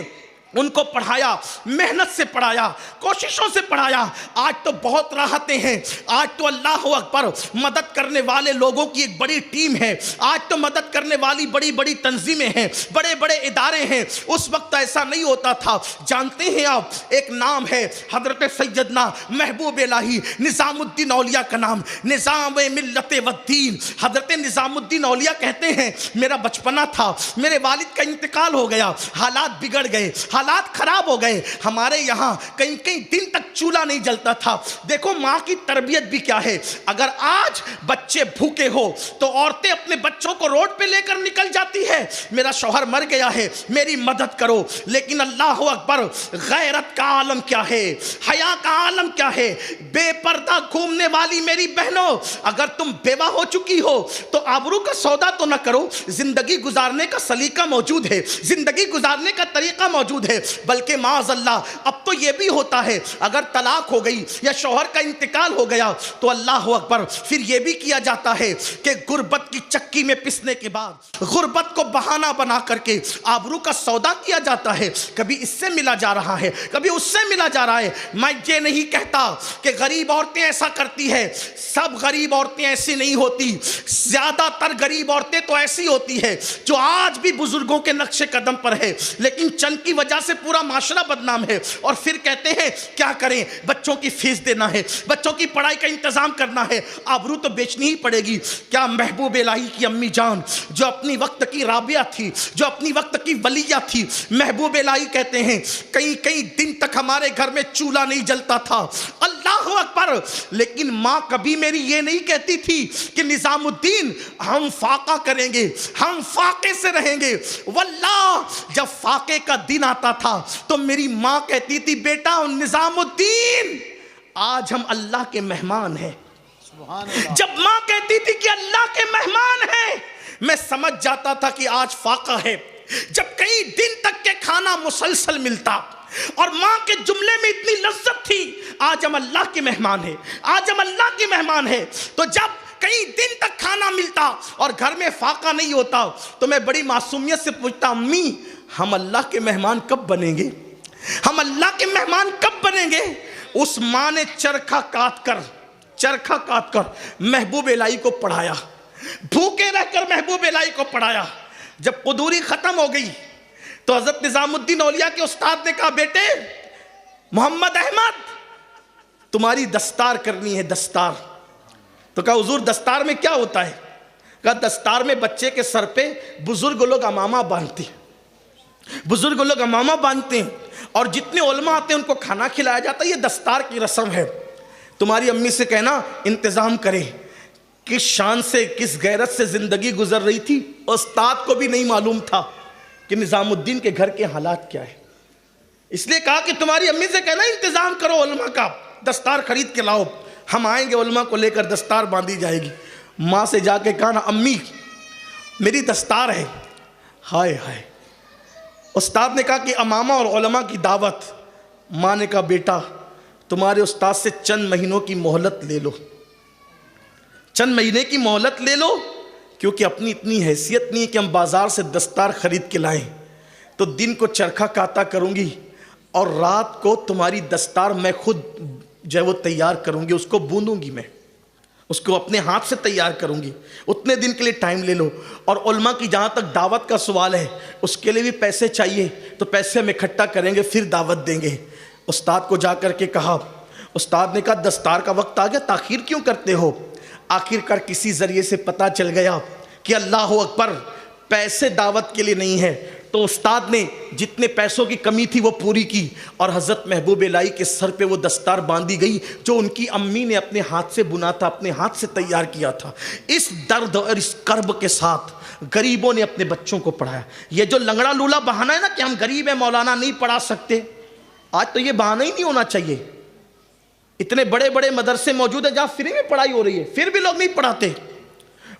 ان کو پڑھایا، محنت سے پڑھایا، کوششوں سے پڑھایا۔ آج تو بہت راحتیں ہیں، آج تو اللہ اکبر مدد کرنے والے لوگوں کی ایک بڑی ٹیم ہے، آج تو مدد کرنے والی بڑی بڑی تنظیمیں ہیں، بڑے بڑے ادارے ہیں۔ اس وقت ایسا نہیں ہوتا تھا۔ جانتے ہیں آپ، ایک نام ہے حضرت سیدنا محبوب الہی نظام الدین اولیاء کا نام، نظام ملت و الدین۔ حضرت نظام الدین اولیاء کہتے ہیں میرا بچپنا تھا، میرے والد کا انتقال ہو گیا، حالات بگڑ گئے، حالات خراب ہو گئے، ہمارے یہاں کئی کئی دن تک چولہا نہیں جلتا تھا۔ دیکھو ماں کی تربیت بھی کیا ہے، اگر آج بچے بھوکے ہو تو عورتیں اپنے بچوں کو روڈ پہ لے کر نکل جاتی ہے، میرا شوہر مر گیا ہے میری مدد کرو۔ لیکن اللہ اکبر، غیرت کا عالم کیا ہے، حیا کا عالم کیا ہے۔ بے پردہ گھومنے والی میری بہنوں، اگر تم بیوہ ہو چکی ہو تو آبرو کا سودا تو نہ کرو، زندگی گزارنے کا سلیقہ موجود ہے، زندگی گزارنے کا طریقہ موجود ہے۔ بلکہ معاذ اللہ اب تو یہ بھی ہوتا ہے، اگر طلاق ہو گئی یا شوہر کا انتقال ہو گیا تو اللہ اکبر پھر یہ بھی کیا جاتا ہے کہ غربت کی چکی میں پسنے کے بعد غربت کو بہانہ بنا کر کے آبرو کا سودا کیا جاتا ہے۔ کبھی اس سے ملا جا رہا ہے، کبھی اس سے ملا جا رہا ہے۔ میں یہ نہیں کہتا کہ غریب عورتیں ایسا کرتی ہے، سب غریب عورتیں ایسی نہیں ہوتی، زیادہ تر غریب عورتیں تو ایسی ہوتی ہے جو آج بھی بزرگوں کے نقش قدم پر ہے، لیکن چند کی وجہ سے پورا معاشرہ بدنام ہے، اور پھر کہتے ہیں کیا کریں، بچوں کی فیس دینا ہے، بچوں کی پڑھائی کا انتظام کرنا ہے، آبرو تو بیچنی ہی پڑے گی۔ کیا محبوب الہی کی امی جان جو اپنی وقت کی رابعہ تھی، جو اپنی وقت کی ولیہ تھی، محبوب الہی کہتے ہیں کئی دن تک ہمارے گھر میں چولہا نہیں جلتا تھا، اللہ اکبر، لیکن ماں کبھی میری یہ نہیں کہتی تھی کہ نظام الدین ہم فاقہ کریں گے، ہم فاقے سے رہیں گے۔ واللہ جب فاقے کا دن آتا تھا تو میری ماں کہتی تھی بیٹا نظام الدین آج ہم اللہ کے مہمان ہیں۔ جب ماں کہتی تھی کہ اللہ کے مہمان ہیں، میں سمجھ جاتا تھا کہ آج فاقہ ہے۔ جب کئی دن تک کے کھانا مسلسل ملتا اور ماں کے جملے میں اتنی لذت تھی، آج ہم اللہ کے مہمان ہیں، آج ہم اللہ کے مہمان ہیں، تو جب کئی دن تک کھانا ملتا اور گھر میں فاقہ نہیں ہوتا تو میں بڑی معصومیت سے پوچھتا امی ہم اللہ کے مہمان کب بنیں گے، ہم اللہ کے مہمان کب بنیں گے۔ اس ماں نے چرخہ کاٹ کر محبوب الہی کو پڑھایا، بھوکے رہ کر محبوب الہی کو پڑھایا۔ جب قدوری ختم ہو گئی تو حضرت نظام الدین اولیاء کے استاد نے کہا بیٹے محمد احمد تمہاری دستار کرنی ہے، دستار۔ تو کہا حضور دستار میں کیا ہوتا ہے؟ کہا دستار میں بچے کے سر پہ بزرگ لوگ امامہ باندھتے ہیں، بزرگ لوگ امامہ باندھتے ہیں، اور جتنے علماء آتے ہیں ان کو کھانا کھلایا جاتا ہے، یہ دستار کی رسم ہے۔ تمہاری امی سے کہنا انتظام کرے۔ کس شان سے کس غیرت سے زندگی گزر رہی تھی، استاد کو بھی نہیں معلوم تھا کہ نظام الدین کے گھر کے حالات کیا ہے، اس لیے کہا کہ تمہاری امی سے کہنا انتظام کرو علماء کا، دستار خرید کے لاؤ، ہم آئیں گے علماء کو لے کر دستار باندھی جائے گی۔ ماں سے جا کے کہا نا امی میری دستار ہے۔ ہائے ہائے، استاد نے کہا کہ امامہ اور علماء کی دعوت۔ ماں نے کہا بیٹا تمہارے استاد سے چند مہینوں کی مہلت لے لو، چند مہینے کی مہلت لے لو، کیونکہ اپنی اتنی حیثیت نہیں کہ ہم بازار سے دستار خرید کے لائیں، تو دن کو چرخہ کاتا کروں گی اور رات کو تمہاری دستار میں خود جو ہے وہ تیار کروں گی، اس کو بوندوں گی، میں اس کو اپنے ہاتھ سے تیار کروں گی، اتنے دن کے لیے ٹائم لے لو۔ اور علماء کی جہاں تک دعوت کا سوال ہے اس کے لیے بھی پیسے چاہیے، تو پیسے ہم اکٹھا کریں گے پھر دعوت دیں گے۔ استاد کو جا کر کے کہا، استاد نے کہا دستار کا وقت آ گیا، تاخیر کیوں کرتے ہو؟ آخر کار کسی ذریعے سے پتہ چل گیا کہ اللہ اکبر پیسے دعوت کے لیے نہیں ہے، تو استاد نے جتنے پیسوں کی کمی تھی وہ پوری کی، اور حضرت محبوب الہی کے سر پہ وہ دستار باندھی گئی جو ان کی امی نے اپنے ہاتھ سے بنا تھا، اپنے ہاتھ سے تیار کیا تھا۔ اس درد اور اس کرب کے ساتھ غریبوں نے اپنے بچوں کو پڑھایا۔ یہ جو لنگڑا لولا بہانہ ہے نا کہ ہم غریب ہیں مولانا نہیں پڑھا سکتے، آج تو یہ بہانہ ہی نہیں ہونا چاہیے۔ اتنے بڑے بڑے مدرسے موجود ہیں جہاں فری میں پڑھائی ہو رہی ہے، پھر بھی لوگ نہیں پڑھاتے۔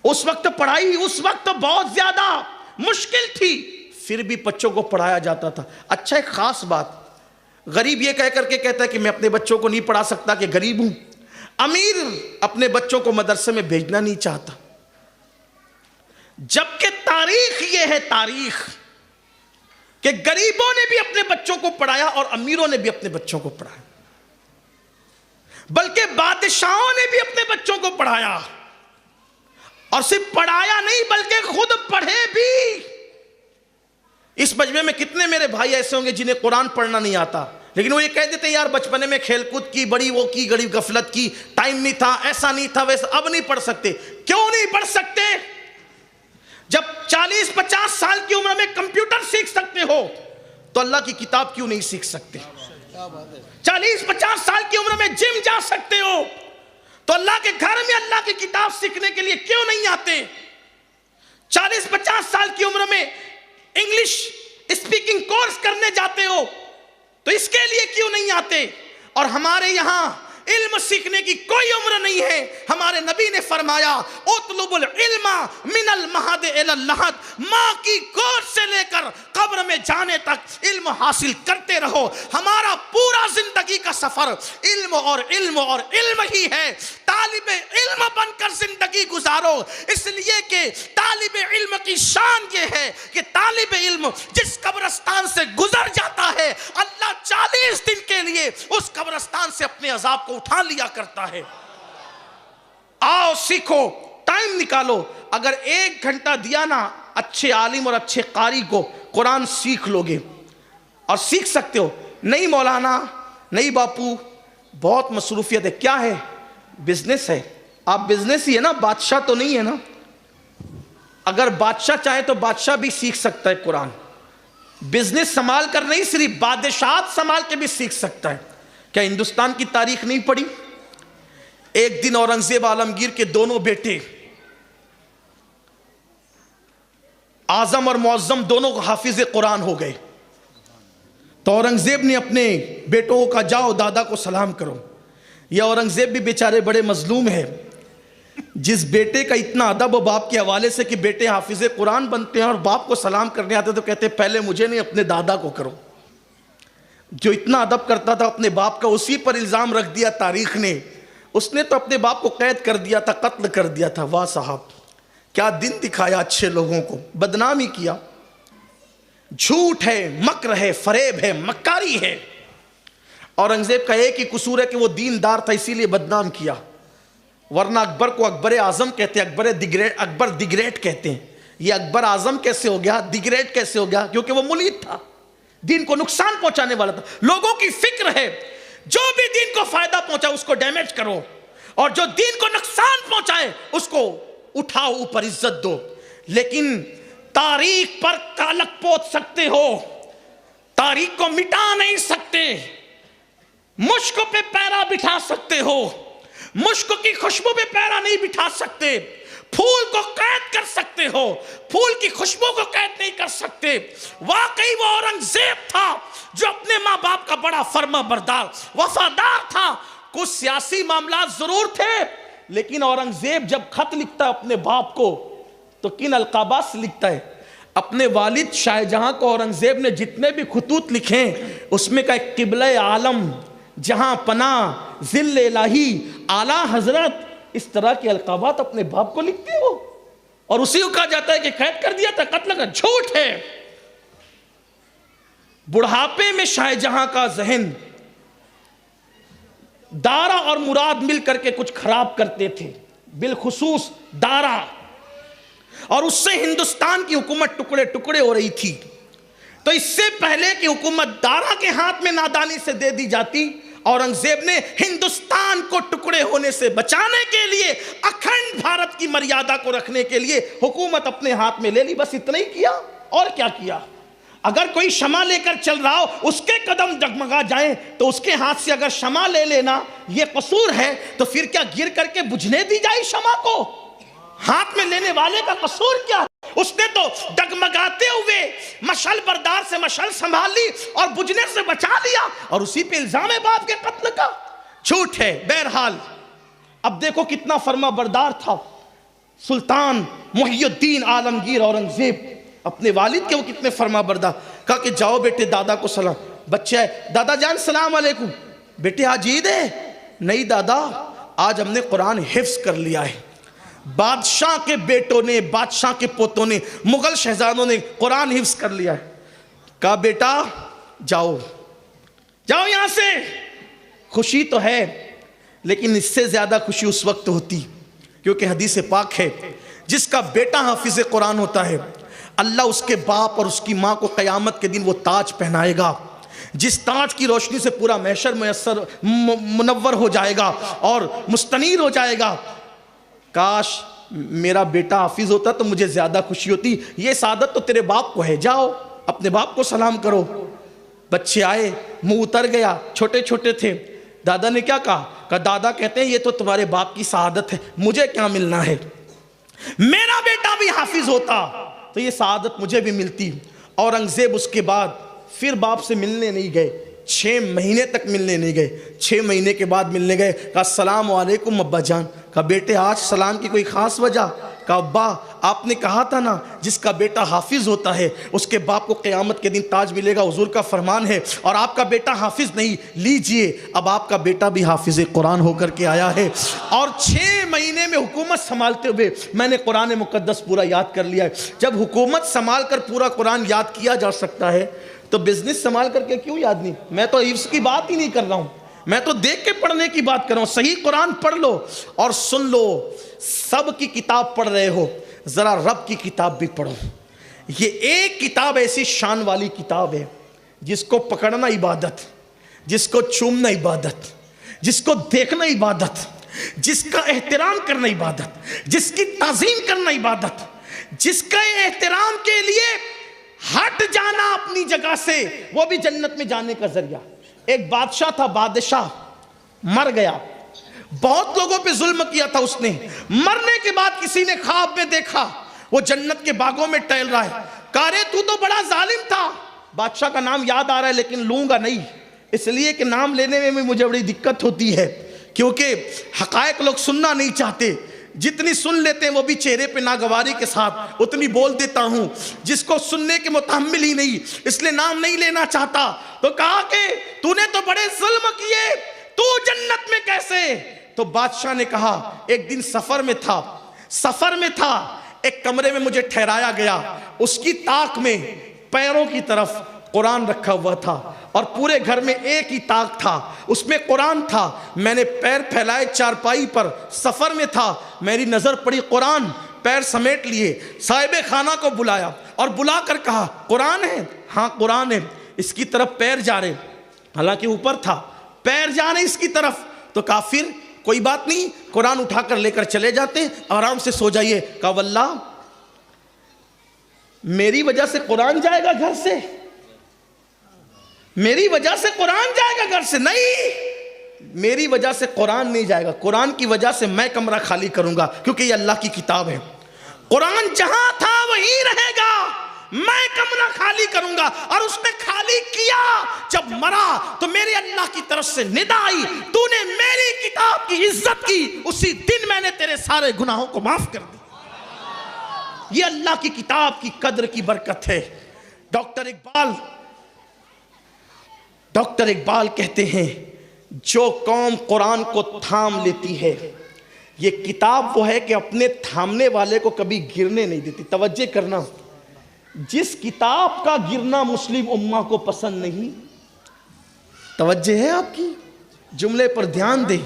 اس وقت پڑھائی اس وقت بہت زیادہ مشکل تھی، پھر بھی بچوں کو پڑھایا جاتا تھا۔ اچھا ایک خاص بات، غریب یہ کہہ کر کے کہتا ہے کہ میں اپنے بچوں کو نہیں پڑھا سکتا کہ غریب ہوں، امیر اپنے بچوں کو مدرسے میں بھیجنا نہیں چاہتا، جبکہ تاریخ یہ ہے، تاریخ کہ غریبوں نے بھی اپنے بچوں کو پڑھایا اور امیروں نے بھی اپنے بچوں کو پڑھایا، بلکہ بادشاہوں نے بھی اپنے بچوں کو پڑھایا، اور صرف پڑھایا نہیں بلکہ خود پڑھے بھی۔ اس مجمع میں کتنے میرے بھائی ایسے ہوں گے جنہیں قرآن پڑھنا نہیں آتا، لیکن وہ یہ کہہ دیتے یار بچپنے میں کھیل کود کی، بڑی وہ کی، گڑی غفلت کی، ٹائم نہیں تھا، ایسا نہیں تھا، ویسا۔ اب نہیں پڑھ سکتے۔ کیوں نہیں پڑھ سکتے؟ جب 40-50 سال کی عمر میں کمپیوٹر سیکھ سکتے ہو تو اللہ کی کتاب کیوں نہیں سیکھ سکتے؟ 40-50 سال کی عمر میں جم جا سکتے ہو تو اللہ کے گھر میں اللہ کی کتاب سیکھنے کے لیے کیوں نہیں آتے؟ 40-50 سال کی عمر میں انگلش اسپیکنگ کورس کرنے جاتے ہو تو اس کے لیے کیوں نہیں آتے؟ اور ہمارے یہاں علم سیکھنے کی کوئی عمر نہیں ہے۔ ہمارے نبی نے فرمایا اطلب العلم من المہد الی اللحد، ماں کی گود سے لے کر قبر میں جانے تک علم حاصل کرتے رہو۔ ہمارا پورا زندگی کا سفر علم اور علم اور علم ہی ہے۔ طالب علم بن کر زندگی گزارو، اس لیے کہ طالب علم کی شان یہ ہے کہ طالب علم جس قبرستان سے گزر جاتا ہے اللہ 40 دن کے لیے اس قبرستان سے اپنے عذاب کو اٹھا لیا کرتا ہے۔ آؤ سیکھو، ٹائم نکالو۔ اگر 1 گھنٹہ دیا نا اچھے عالم اور اچھے قاری کو، قرآن سیکھ لو گے اور سیکھ سکتے ہو۔ نہیں مولانا، نہیں باپو، بہت مصروفیت ہے۔ کیا ہے؟ بزنس ہے۔ آپ بزنس ہی ہے نا، بادشاہ تو نہیں ہے نا۔ اگر بادشاہ چاہے تو بادشاہ بھی سیکھ سکتا ہے قرآن۔ بزنس سنبھال کر نہیں، صرف بادشاہت سنبھال کے بھی سیکھ سکتا ہے۔ کیا ہندوستان کی تاریخ نہیں پڑھی؟ ایک دن اورنگزیب عالمگیر کے دونوں بیٹے اعظم اور معظم دونوں حافظ قرآن ہو گئے، تو اورنگزیب نے اپنے بیٹوں کو کہا جاؤ دادا کو سلام کرو۔ یہ اورنگزیب بھی بیچارے بڑے مظلوم ہیں، جس بیٹے کا اتنا ادب و باپ کے حوالے سے کہ بیٹے حافظ قرآن بنتے ہیں اور باپ کو سلام کرنے آتے تو کہتے پہلے مجھے نہیں اپنے دادا کو کرو۔ جو اتنا ادب کرتا تھا اپنے باپ کا، اسی پر الزام رکھ دیا تاریخ نے۔ اس نے تو اپنے باپ کو قید کر دیا تھا، قتل کر دیا تھا۔ واہ صاحب، کیا دن دکھایا اچھے لوگوں کو، بدنام ہی کیا۔ جھوٹ ہے، مکر ہے، فریب ہے، مکاری ہے۔ اورنگزیب کا ایک ہی قصور ہے کہ وہ دیندار تھا، اسی لیے بدنام کیا، ورنہ اکبر کو اکبر اعظم کہتے ہیں، اکبر دی گریٹ کہتے ہیں۔ یہ اکبر اعظم کیسے ہو گیا، دی گریٹ کیسے ہو گیا؟ کیونکہ وہ ملحد تھا، دین کو نقصان پہنچانے والا تھا۔ لوگوں کی فکر ہے جو بھی دین کو فائدہ پہنچائے اس کو ڈیمیج کرو، اور جو دین کو نقصان پہنچائے اس کو اٹھاؤ، اوپر عزت دو۔ لیکن تاریخ پر کالک پوت سکتے ہو، تاریخ کو مٹا نہیں سکتے۔ مشک پہ پیرا بٹھا سکتے ہو، مشک کی خوشبو پہ پیرا نہیں بٹھا سکتے۔ پھول کو قید کر سکتے ہو، پھول کی خوشبو کو قید نہیں کر سکتے۔ واقعی وہ اورنگزیب تھا جو اپنے ماں باپ کا بڑا فرما بردار وفادار تھا۔ کچھ سیاسی معاملات ضرور تھے، لیکن اورنگزیب جب خط لکھتا ہے اپنے باپ کو تو کن القابات سے لکھتا ہے؟ اپنے والد شاہ جہاں کو اورنگزیب نے جتنے بھی خطوط لکھے اس میں کا ایک قبلہ عالم، جہاں پناہ، ذل الہی، اعلیٰ حضرت، اس طرح کے القابات اپنے باپ کو لکھتے ہو، اور اسی کو کہا جاتا ہے کہ قید کر دیا تھا، قتل کا۔ جھوٹ ہے۔ بڑھاپے میں شاہ جہاں کا ذہن دارا اور مراد مل کر کے کچھ خراب کرتے تھے، بالخصوص دارا، اور اس سے ہندوستان کی حکومت ٹکڑے ٹکڑے ہو رہی تھی۔ تو اس سے پہلے کہ حکومت دارا کے ہاتھ میں نادانی سے دے دی جاتی، اورنگزیب نے ہندوستان کو ٹکڑے ہونے سے بچانے کے لیے، اکھنڈ بھارت کی مریادہ کو رکھنے کے لیے حکومت اپنے ہاتھ میں لے لی۔ بس اتنا ہی کیا، اور کیا کیا؟ اگر کوئی شمع لے کر چل رہا ہو، اس کے قدم ڈگمگا جائیں تو اس کے ہاتھ سے اگر شمع لے لینا یہ قصور ہے تو پھر کیا گر کر کے بجھنے دی جائے شمع کو؟ ہاتھ میں لینے والے کا قصور کیا ہے؟ اس نے تو ڈگمگاتے ہوئے مشعل بردار سے مشعل سنبھال لی اور بجھنے سے بچا لیا، اور اسی پہ الزام ہے باپ کے قتل کا۔ جھوٹ ہے۔ بہرحال اب دیکھو کتنا فرما بردار تھا سلطان محی الدین عالمگیر اورنگزیب، اپنے والد کے وہ کتنے فرما بردار۔ کہا کہ جاؤ بیٹے دادا کو سلام۔ بچہ ہے، دادا جان سلام علیکم۔ بیٹے آج عید ہے؟ نہیں دادا، آج ہم نے قرآن حفظ کر لیا ہے۔ بادشاہ کے بیٹوں نے، بادشاہ کے پوتوں نے، مغل شہزادوں نے قرآن حفظ کر لیا ہے۔ کہا بیٹا جاؤ جاؤ یہاں سے. خوشی تو ہے لیکن اس سے زیادہ خوشی اس وقت ہوتی کیونکہ حدیث پاک ہے جس کا بیٹا حافظ قرآن ہوتا ہے اللہ اس کے باپ اور اس کی ماں کو قیامت کے دن وہ تاج پہنائے گا جس تاج کی روشنی سے پورا محشر میسر منور ہو جائے گا اور مستنیر ہو جائے گا. کاش میرا بیٹا حافظ ہوتا تو مجھے زیادہ خوشی ہوتی. یہ سعادت تو تیرے باپ کو ہے, جاؤ اپنے باپ کو سلام کرو. بچے آئے, منہ اتر گیا, چھوٹے چھوٹے تھے. دادا نے کیا کہا دادا کہتے ہیں یہ تو تمہارے باپ کی سعادت ہے, مجھے کیا ملنا ہے. میرا بیٹا بھی حافظ ہوتا تو یہ سعادت مجھے بھی ملتی. اورنگزیب اس کے بعد پھر باپ سے ملنے نہیں گئے, 6 مہینے تک ملنے نہیں گئے. 6 مہینے کے بعد ملنے گئے, کہا السلام علیکم ابا جان. کہا بیٹے آج سلام کی کوئی خاص وجہ؟ کہا ابا آپ نے کہا تھا نا جس کا بیٹا حافظ ہوتا ہے اس کے باپ کو قیامت کے دن تاج ملے گا, حضور کا فرمان ہے, اور آپ کا بیٹا حافظ نہیں. لیجئے اب آپ کا بیٹا بھی حافظ قرآن ہو کر کے آیا ہے, اور 6 مہینے میں حکومت سنبھالتے ہوئے میں نے قرآن مقدس پورا یاد کر لیا ہے. جب حکومت سنبھال کر پورا قرآن یاد کیا جا سکتا ہے تو بزنس سنبھال کر کے کیوں یاد نہیں؟ میں تو حفظ کی بات ہی نہیں کر رہا ہوں, میں تو دیکھ کے پڑھنے کی بات کر رہا ہوں. صحیح قرآن پڑھ لو اور سن لو. سب کی کتاب پڑھ رہے ہو, ذرا رب کی کتاب بھی پڑھو. یہ ایک کتاب ایسی شان والی کتاب ہے جس کو پکڑنا عبادت, جس کو چومنا عبادت, جس کو دیکھنا عبادت, جس کا احترام کرنا عبادت, جس کی تعظیم کرنا عبادت, جس کا احترام کے لیے ہٹ جانا اپنی جگہ سے وہ بھی جنت میں جانے کا ذریعہ. ایک بادشاہ تھا, بادشاہ مر گیا, بہت لوگوں پہ ظلم کیا تھا اس نے. مرنے کے بعد کسی نے خواب میں دیکھا وہ جنت کے باغوں میں ٹہل رہا ہے. کہا رے تو بڑا ظالم تھا. بادشاہ کا نام یاد آ رہا ہے لیکن لوں گا نہیں, اس لیے کہ نام لینے میں مجھے بڑی دقت ہوتی ہے کیونکہ حقائق لوگ سننا نہیں چاہتے. جتنی سن لیتے ہیں وہ بھی چہرے پہ ناگواری کے ساتھ اتنی بول دیتا ہوں, جس کو سننے کے متحمل ہی نہیں, اس لیے نام نہیں لینا چاہتا. تو کہا کہ تو نے تو بڑے ظلم کیے, تو جنت میں کیسے؟ تو بادشاہ نے کہا ایک دن سفر میں تھا, ایک کمرے میں مجھے ٹھہرایا گیا, اس کی طاق میں پیروں کی طرف قرآن رکھا ہوا تھا اور پورے گھر میں ایک ہی طاق تھا, اس میں قرآن تھا. میں نے پیر پھیلائے چارپائی پر, سفر میں تھا, میری نظر پڑی قرآن, پیر سمیٹ لیے, صاحب خانہ کو بلایا اور بلا کر کہا قرآن ہے؟ ہاں قرآن ہے. اس کی طرف پیر جا رہے, حالانکہ اوپر تھا, پیر جا رہے اس کی طرف. تو کافر کوئی بات نہیں, قرآن اٹھا کر لے کر چلے جاتے, آرام سے سو جائیے. کہا واللہ میری وجہ سے قرآن جائے گا گھر سے, میری وجہ سے قرآن جائے گا گھر سے؟ نہیں, میری وجہ سے قرآن نہیں جائے گا, قرآن کی وجہ سے میں کمرہ خالی کروں گا کیونکہ یہ اللہ کی کتاب ہے. قرآن جہاں تھا وہیں رہے گا, میں کمرہ خالی کروں گا. اور اس نے خالی کیا, جب مرا تو میرے اللہ کی طرف سے ندا آئی, تو نے میری کتاب کی عزت کی, اسی دن میں نے تیرے سارے گناہوں کو معاف کر دی. یہ اللہ کی کتاب کی قدر کی برکت ہے. ڈاکٹر اقبال کہتے ہیں جو قوم قرآن کو تھام لیتی ہے, یہ کتاب وہ ہے کہ اپنے تھامنے والے کو کبھی گرنے نہیں دیتی. توجہ کرنا, جس کتاب کا گرنا مسلم امہ کو پسند نہیں, توجہ ہے آپ کی, جملے پر دھیان دیں,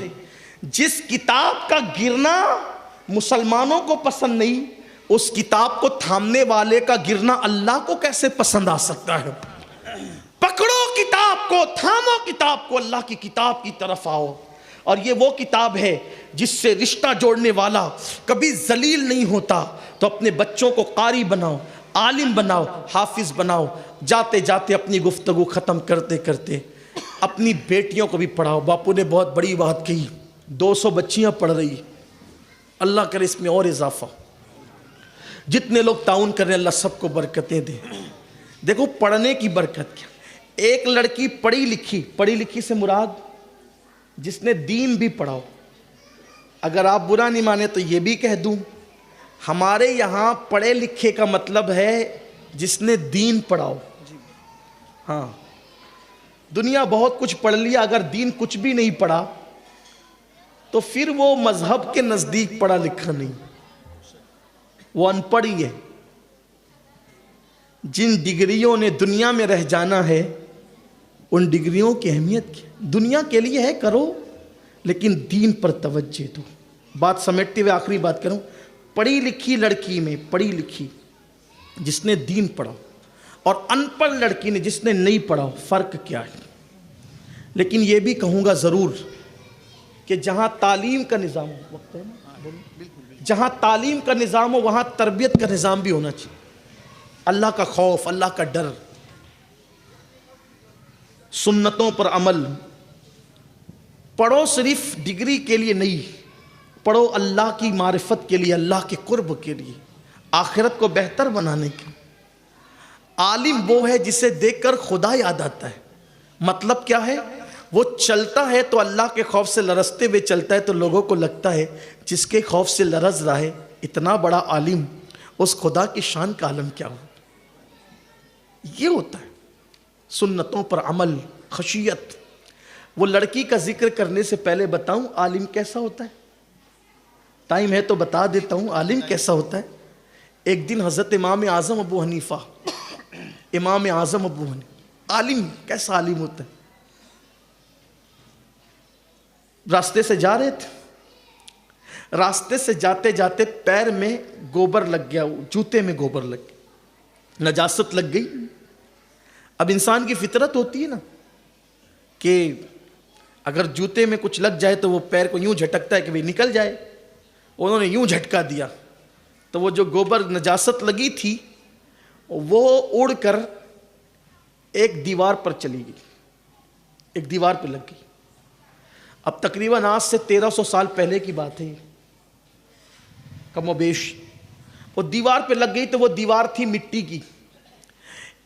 جس کتاب کا گرنا مسلمانوں کو پسند نہیں, اس کتاب کو تھامنے والے کا گرنا اللہ کو کیسے پسند آ سکتا ہے؟ پکڑو کتاب کو, تھامو کتاب کو, اللہ کی کتاب کی طرف آؤ. اور یہ وہ کتاب ہے جس سے رشتہ جوڑنے والا کبھی ذلیل نہیں ہوتا. تو اپنے بچوں کو قاری بناؤ, عالم بناؤ, حافظ بناؤ. جاتے جاتے اپنی گفتگو ختم کرتے کرتے اپنی بیٹیوں کو بھی پڑھاؤ. باپو نے بہت بڑی بات کہی, 200 بچیاں پڑھ رہی, اللہ کرے اس میں اور اضافہ. جتنے لوگ تعاون کر رہے ہیں اللہ سب کو برکتیں دے. دیکھو پڑھنے کی برکت کیا. ایک لڑکی پڑھی لکھی سے مراد جس نے دین بھی پڑھاؤ. اگر آپ برا نہیں مانے تو یہ بھی کہہ دوں, ہمارے یہاں پڑھے لکھے کا مطلب ہے جس نے دین پڑھاؤ. ہاں, دنیا بہت کچھ پڑھ لیا, اگر دین کچھ بھی نہیں پڑھا تو پھر وہ مذہب کے نزدیک پڑھا لکھا نہیں, وہ ان پڑھ ہی ہے. جن ڈگریوں نے دنیا میں رہ جانا ہے ان ڈگریوں کی اہمیت کیا؟ دنیا کے لیے ہے کرو لیکن دین پر توجہ دو. بات سمیٹتے ہوئے آخری بات کروں. پڑھی لکھی لڑکی میں پڑھی لکھی جس نے دین پڑھا اور ان پڑھ لڑکی نے جس نے نہیں پڑھا فرق کیا ہے؟ لیکن یہ بھی کہوں گا ضرور کہ جہاں تعلیم کا نظام ہو, وقت ہے نا, جہاں تعلیم کا نظام ہو وہاں تربیت کا نظام بھی ہونا چاہیے. اللہ کا خوف, اللہ کا ڈر, سنتوں پر عمل. پڑھو صرف ڈگری کے لیے نہیں, پڑھو اللہ کی معرفت کے لیے, اللہ کے قرب کے لیے, آخرت کو بہتر بنانے کے. عالم وہ ہے جسے دیکھ کر خدا یاد آتا ہے. مطلب کیا ہے؟ وہ چلتا ہے تو اللہ کے خوف سے لرزتے ہوئے چلتا ہے, تو لوگوں کو لگتا ہے جس کے خوف سے لرز رہا ہے اتنا بڑا عالم, اس خدا کی شان کا عالم کیا ہو. یہ ہوتا ہے سنتوں پر عمل, خشیت. وہ لڑکی کا ذکر کرنے سے پہلے بتاؤں عالم کیسا ہوتا ہے؟ ٹائم ہے تو بتا دیتا ہوں عالم کیسا ہوتا ہے. ایک دن حضرت امام اعظم ابو حنیفہ, امام اعظم ابو حنیفہ, عالم کیسا عالم ہوتا ہے. راستے سے جا رہے تھے, راستے سے جاتے جاتے پیر میں گوبر لگ گیا, جوتے میں گوبر لگ گیا, نجاست لگ گئی. اب انسان کی فطرت ہوتی ہے نا کہ اگر جوتے میں کچھ لگ جائے تو وہ پیر کو یوں جھٹکتا ہے کہ بھئی نکل جائے. انہوں نے یوں جھٹکا دیا تو وہ جو گوبر نجاست لگی تھی وہ اڑ کر ایک دیوار پر چلی گئی, ایک دیوار پہ لگ گئی. اب تقریباً آج سے 1300 سال پہلے کی بات ہے کم و بیش. وہ دیوار پہ لگ گئی تو وہ دیوار تھی مٹی کی.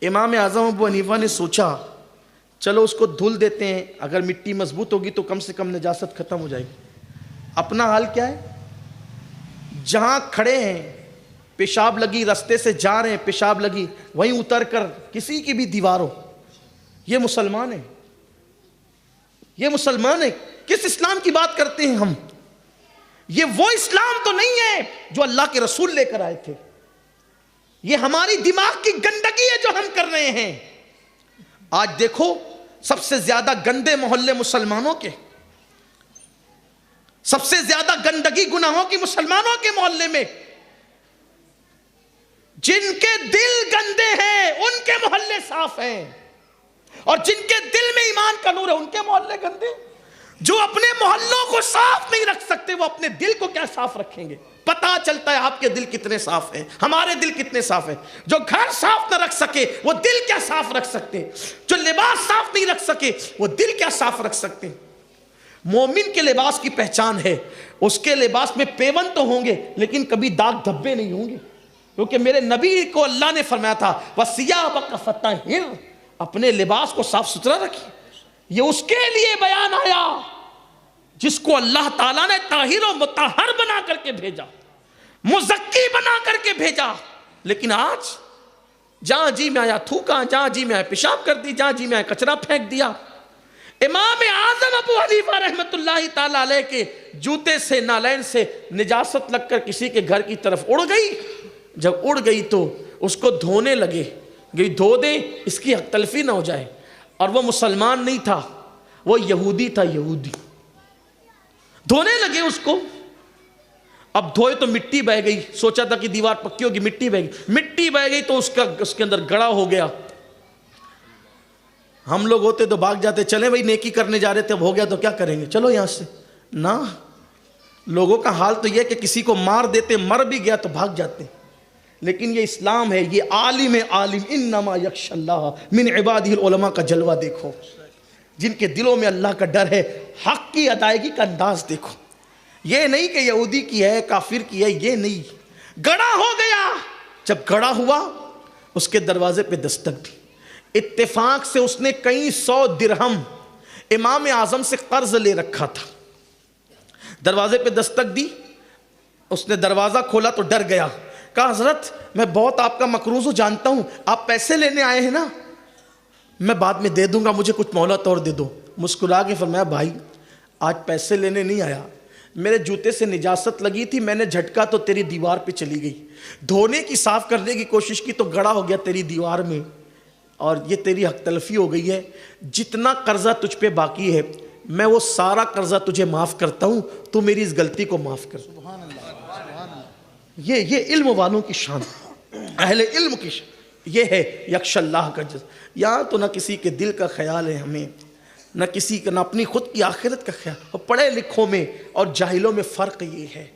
امام اعظم ابو حنیفہ نے سوچا چلو اس کو دھل دیتے ہیں, اگر مٹی مضبوط ہوگی تو کم سے کم نجاست ختم ہو جائے گی. اپنا حال کیا ہے؟ جہاں کھڑے ہیں پیشاب لگی, رستے سے جا رہے ہیں پیشاب لگی, وہیں اتر کر کسی کی بھی دیوار ہو. یہ مسلمان ہے, یہ مسلمان ہے. کس اسلام کی بات کرتے ہیں ہم؟ یہ وہ اسلام تو نہیں ہے جو اللہ کے رسول لے کر آئے تھے. یہ ہماری دماغ کی گندگی ہے جو ہم کر رہے ہیں. آج دیکھو سب سے زیادہ گندے محلے مسلمانوں کے, سب سے زیادہ گندگی گناہوں کی مسلمانوں کے محلے میں. جن کے دل گندے ہیں ان کے محلے صاف ہیں, اور جن کے دل میں ایمان کا نور ہے ان کے محلے گندے. جو اپنے محلوں کو صاف نہیں رکھ سکتے وہ اپنے دل کو کیا صاف رکھیں گے؟ پتہ چلتا ہے آپ کے دل کتنے صاف ہیں, ہمارے دل کتنے صاف ہیں. جو گھر صاف نہ رکھ سکے وہ دل کیا صاف رکھ سکتے؟ جو لباس صاف نہیں رکھ سکے وہ دل کیا صاف رکھ سکتے؟ مومن کے لباس کی پہچان ہے, اس کے لباس میں پیون تو ہوں گے لیکن کبھی داغ دھبے نہیں ہوں گے, کیونکہ میرے نبی کو اللہ نے فرمایا تھا وَثِيَابَكَ فَطَهِّرْ, اپنے لباس کو صاف ستھرا رکھیے. یہ اس کے لیے بیان آیا جس کو اللہ تعالیٰ نے طاہر و مطہر بنا کر کے بھیجا, مزکی بنا کر کے بھیجا. لیکن آج جہاں جی میں آیا تھوکا, جہاں جی میں آیا پیشاب کر دی, جہاں جی میں آیا کچرا پھینک دیا. امام اعظم ابو حنیفہ رحمت اللہ تعالیٰ علیہ کے جوتے سے نالین سے نجاست لگ کر کسی کے گھر کی طرف اڑ گئی. جب اڑ گئی تو اس کو دھونے لگے, گئی دھو دیں اس کی حق تلفی نہ ہو جائے. اور وہ مسلمان نہیں تھا, وہ یہودی تھا, یہودی. دھونے لگے اس کو. اب دھوئے تو مٹی بہ گئی, سوچا تھا کہ دیوار پکی ہوگی, مٹی بہ گئی. مٹی بہ گئی تو اس کے اندر گڑا ہو گیا. ہم لوگ ہوتے تو بھاگ جاتے, چلیں بھائی نیکی کرنے جا رہے تھے, اب ہو گیا تو کیا کریں گے, چلو یہاں سے. نہ, لوگوں کا حال تو یہ کہ کسی کو مار دیتے, مر بھی گیا تو بھاگ جاتے. لیکن یہ اسلام ہے, یہ عالم عالم, انما یخشی اللہ من عبادہ العلماء کا جلوہ دیکھو. جن کے دلوں میں اللہ کا ڈر ہے, حق کی ادائیگی کا انداز دیکھو. یہ نہیں کہ یہودی کی ہے, کافر کی ہے, یہ نہیں. گڑا ہو گیا. جب گڑا ہوا اس کے دروازے پہ دستک دی. اتفاق سے اس نے کئی 100 درہم امام اعظم سے قرض لے رکھا تھا. دروازے پہ دستک دی, اس نے دروازہ کھولا تو ڈر گیا. کہا حضرت میں بہت آپ کا مقروض ہوں, جانتا ہوں آپ پیسے لینے آئے ہیں نا, میں بعد میں دے دوں گا, مجھے کچھ مہلت اور دے دو. مسکرا کے فرمایا بھائی آج پیسے لینے نہیں آیا, میرے جوتے سے نجاست لگی تھی، میں نے جھٹکا تو تیری دیوار پہ چلی گئی، دھونے کی صاف کرنے کی کوشش کی تو گڑا ہو گیا تیری دیوار میں، اور یہ تیری حق تلفی ہو گئی ہے۔ جتنا قرضہ تجھ پہ باقی ہے میں وہ سارا قرضہ تجھے معاف کرتا ہوں، تو میری اس غلطی کو معاف کر۔ یہ علم والوں کی شان، اہل علم کی شان یہ ہے، یکش اللہ کا جز۔ یہاں تو نہ کسی کے دل کا خیال ہے ہمیں، نہ کسی کا، نہ اپنی خود کی آخرت کا خیال۔ اور پڑھے لکھوں میں اور جاہلوں میں فرق یہ ہے،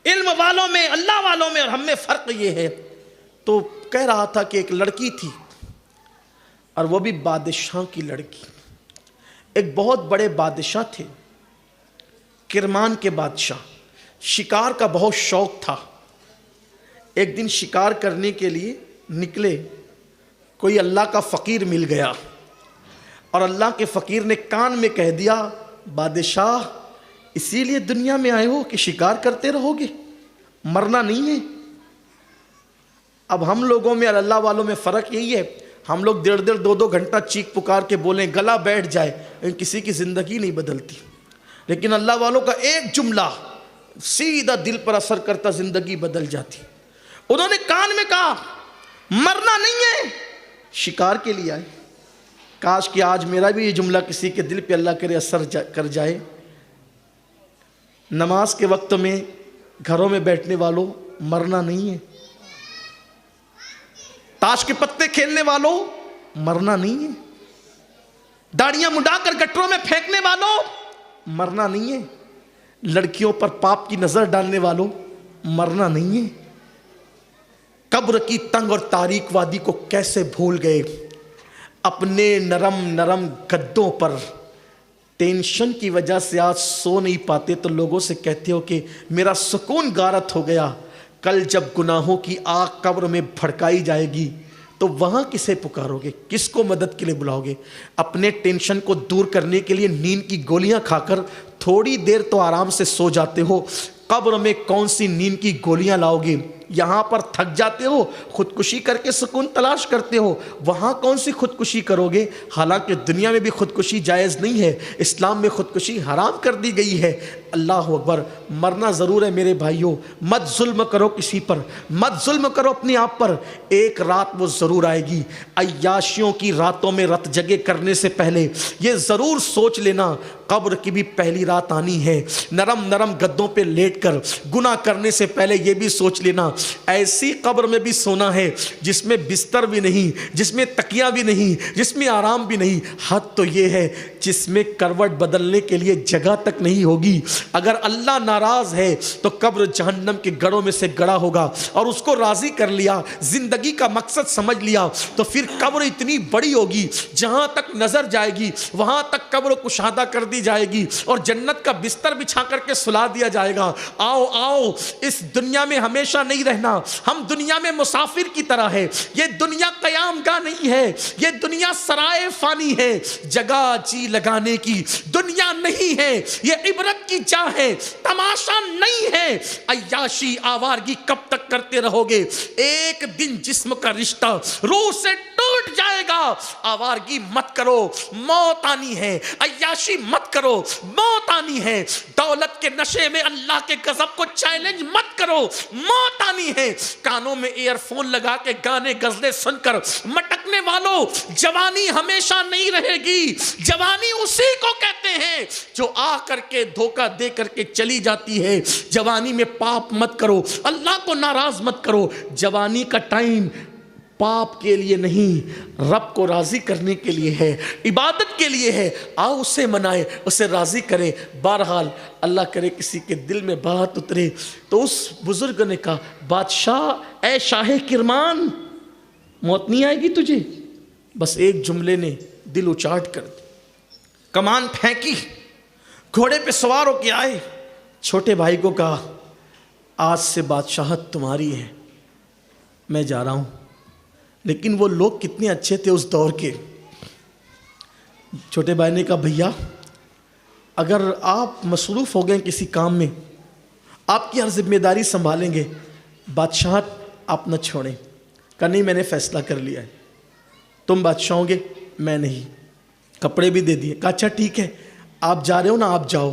علم والوں میں، اللہ والوں میں اور ہم میں فرق یہ ہے۔ تو کہہ رہا تھا کہ ایک لڑکی تھی، اور وہ بھی بادشاہ کی لڑکی، ایک بہت بڑے بادشاہ تھے، کرمان کے بادشاہ، شکار کا بہت شوق تھا۔ ایک دن شکار کرنے کے لیے نکلے، کوئی اللہ کا فقیر مل گیا، اور اللہ کے فقیر نے کان میں کہہ دیا، بادشاہ اسی لیے دنیا میں آئے ہو کہ شکار کرتے رہو گے، مرنا نہیں ہے؟ اب ہم لوگوں میں اور اللہ والوں میں فرق یہی ہے، ہم لوگ 1.5 گھنٹہ چیخ پکار کے بولیں، گلا بیٹھ جائے، لیکن کسی کی زندگی نہیں بدلتی۔ لیکن اللہ والوں کا ایک جملہ سیدھا دل پر اثر کرتا، زندگی بدل جاتی۔ انہوں نے کان میں کہا، مرنا نہیں ہے، شکار کے لیے آئے۔ کاش کہ آج میرا بھی یہ جملہ کسی کے دل پہ اللہ کرے اثر کر جائے۔ نماز کے وقت میں گھروں میں بیٹھنے والوں، مرنا نہیں ہے۔ تاش کے پتے کھیلنے والوں، مرنا نہیں ہے۔ داڑیاں مڈا کر گٹروں میں پھینکنے والوں، مرنا نہیں ہے۔ لڑکیوں پر پاپ کی نظر ڈالنے والوں، مرنا نہیں ہے۔ قبر کی تنگ اور تاریک وادی کو کیسے بھول گئے، اپنے نرم نرم گدوں پر ٹینشن کی وجہ سے آج سو نہیں پاتے، تو لوگوں سے کہتے ہو کہ میرا سکون غارت ہو گیا۔ کل جب گناہوں کی آگ قبر میں بھڑکائی جائے گی تو وہاں کسے پکارو گے، کس کو مدد کے لیے بلاؤ گے؟ اپنے ٹینشن کو دور کرنے کے لیے نیند کی گولیاں کھا کر تھوڑی دیر تو آرام سے سو جاتے ہو، قبر میں کون سی نیند کی گولیاں لاؤ گے؟ یہاں پر تھک جاتے ہو، خودکشی کر کے سکون تلاش کرتے ہو، وہاں کون سی خودکشی کرو گے؟ حالانکہ دنیا میں بھی خودکشی جائز نہیں ہے، اسلام میں خودکشی حرام کر دی گئی ہے۔ اللہ اکبر۔ مرنا ضرور ہے میرے بھائیوں، مت ظلم کرو کسی پر، مت ظلم کرو اپنے آپ پر، ایک رات وہ ضرور آئے گی۔ عیاشیوں کی راتوں میں رت جگے کرنے سے پہلے یہ ضرور سوچ لینا، قبر کی بھی پہلی رات آنی ہے۔ نرم نرم گدوں پہ لیٹ کر گناہ کرنے سے پہلے یہ بھی سوچ لینا، ایسی قبر میں بھی سونا ہے جس میں بستر بھی نہیں، جس میں تکیہ بھی نہیں، جس میں آرام بھی نہیں، حد تو یہ ہے جس میں کروٹ بدلنے کے لیے جگہ تک نہیں ہوگی۔ اگر اللہ ناراض ہے تو قبر جہنم کے گڑھوں میں سے گڑا ہوگا، اور اس کو راضی کر لیا، زندگی کا مقصد سمجھ لیا، تو پھر قبر اتنی بڑی ہوگی، جہاں تک نظر جائے گی وہاں تک قبر کشادہ کر دی جائے گی، اور جنت کا بستر بچھا کر کے سلا دیا جائے گا۔ آؤ آؤ، اس دنیا میں ہمیشہ نہیں رہنا، ہم دنیا میں مسافر کی طرح ہے۔ یہ دنیا قیام گاہ نہیں ہے، یہ دنیا سرائے فانی ہے، جگہ جی لگانے کی دنیا نہیں ہے، یہ عبرت کی جا ہے، تماشا نہیں ہے۔ عیاشی آوارگی کب تک کرتے رہو گے؟ ایک دن جسم کا رشتہ روح سے ٹوٹ جائے گا۔ آوارگی مت کرو، موت آنی ہے، عیاشی مت کرو، موت آنی ہے، دولت کے نشے میں اللہ کے غضب کو چیلنج مت کرو، موت آنی ہے۔ کانوں میں ایئر فون لگا کے گانے غزلیں سن کر مٹکنے والوں، جوانی ہمیشہ نہیں رہے گی۔ جوانی اسی کو کہتے ہیں جو آ کر کے دھوکہ دے کر کے چلی جاتی ہے۔ جوانی میں پاپ مت کرو، اللہ کو ناراض مت کرو۔ جوانی کا ٹائم پاپ کے لیے نہیں، رب کو راضی کرنے کے لیے ہے، عبادت کے لیے ہے۔ آؤ اسے منائے، اسے راضی کرے۔ بہرحال اللہ کرے کسی کے دل میں بات اترے۔ تو اس بزرگ نے کہا، بادشاہ، اے شاہ کرمان، موت نہیں آئے گی تجھے؟ بس ایک جملے نے دل اچاٹ کر دی۔ کمان پھینکی، گھوڑے پہ سوار ہو کے آئے، چھوٹے بھائی کو کہا، آج سے بادشاہت تمہاری ہے، میں جا رہا ہوں۔ لیکن وہ لوگ کتنے اچھے تھے اس دور کے۔ چھوٹے بھائی نے کہا، بھیا اگر آپ مصروف ہو گئے کسی کام میں، آپ کی ہر ذمہ داری سنبھالیں گے، بادشاہت آپ نہ چھوڑیں۔ کہا نہیں، میں نے فیصلہ کر لیا ہے، تم بادشاہ ہوں گے، میں نہیں۔ کپڑے بھی دے دیے۔ کہا اچھا ٹھیک ہے، آپ جا رہے ہو نا، آپ جاؤ،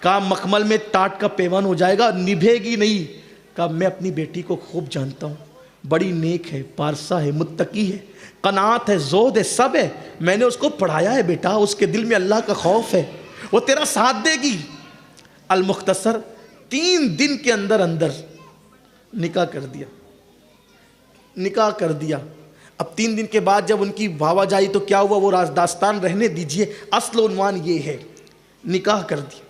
کہا مخمل میں ٹاٹ کا پیوان ہو جائے گا، نبھے گی نہیں۔ کہا میں اپنی بیٹی کو خوب جانتا ہوں، بڑی نیک ہے، پارسا ہے، متقی ہے، قناعت ہے، زہد ہے، سب ہے، میں نے اس کو پڑھایا ہے بیٹا، اس کے دل میں اللہ کا خوف ہے، وہ تیرا ساتھ دے گی۔ المختصر 3 دن کے اندر نکاح کر دیا، نکاح کر دیا۔ اب 3 دن کے بعد جب ان کی بھاوا جائی تو کیا ہوا، وہ راز داستان رہنے دیجئے، اصل عنوان یہ ہے، نکاح کر دیا،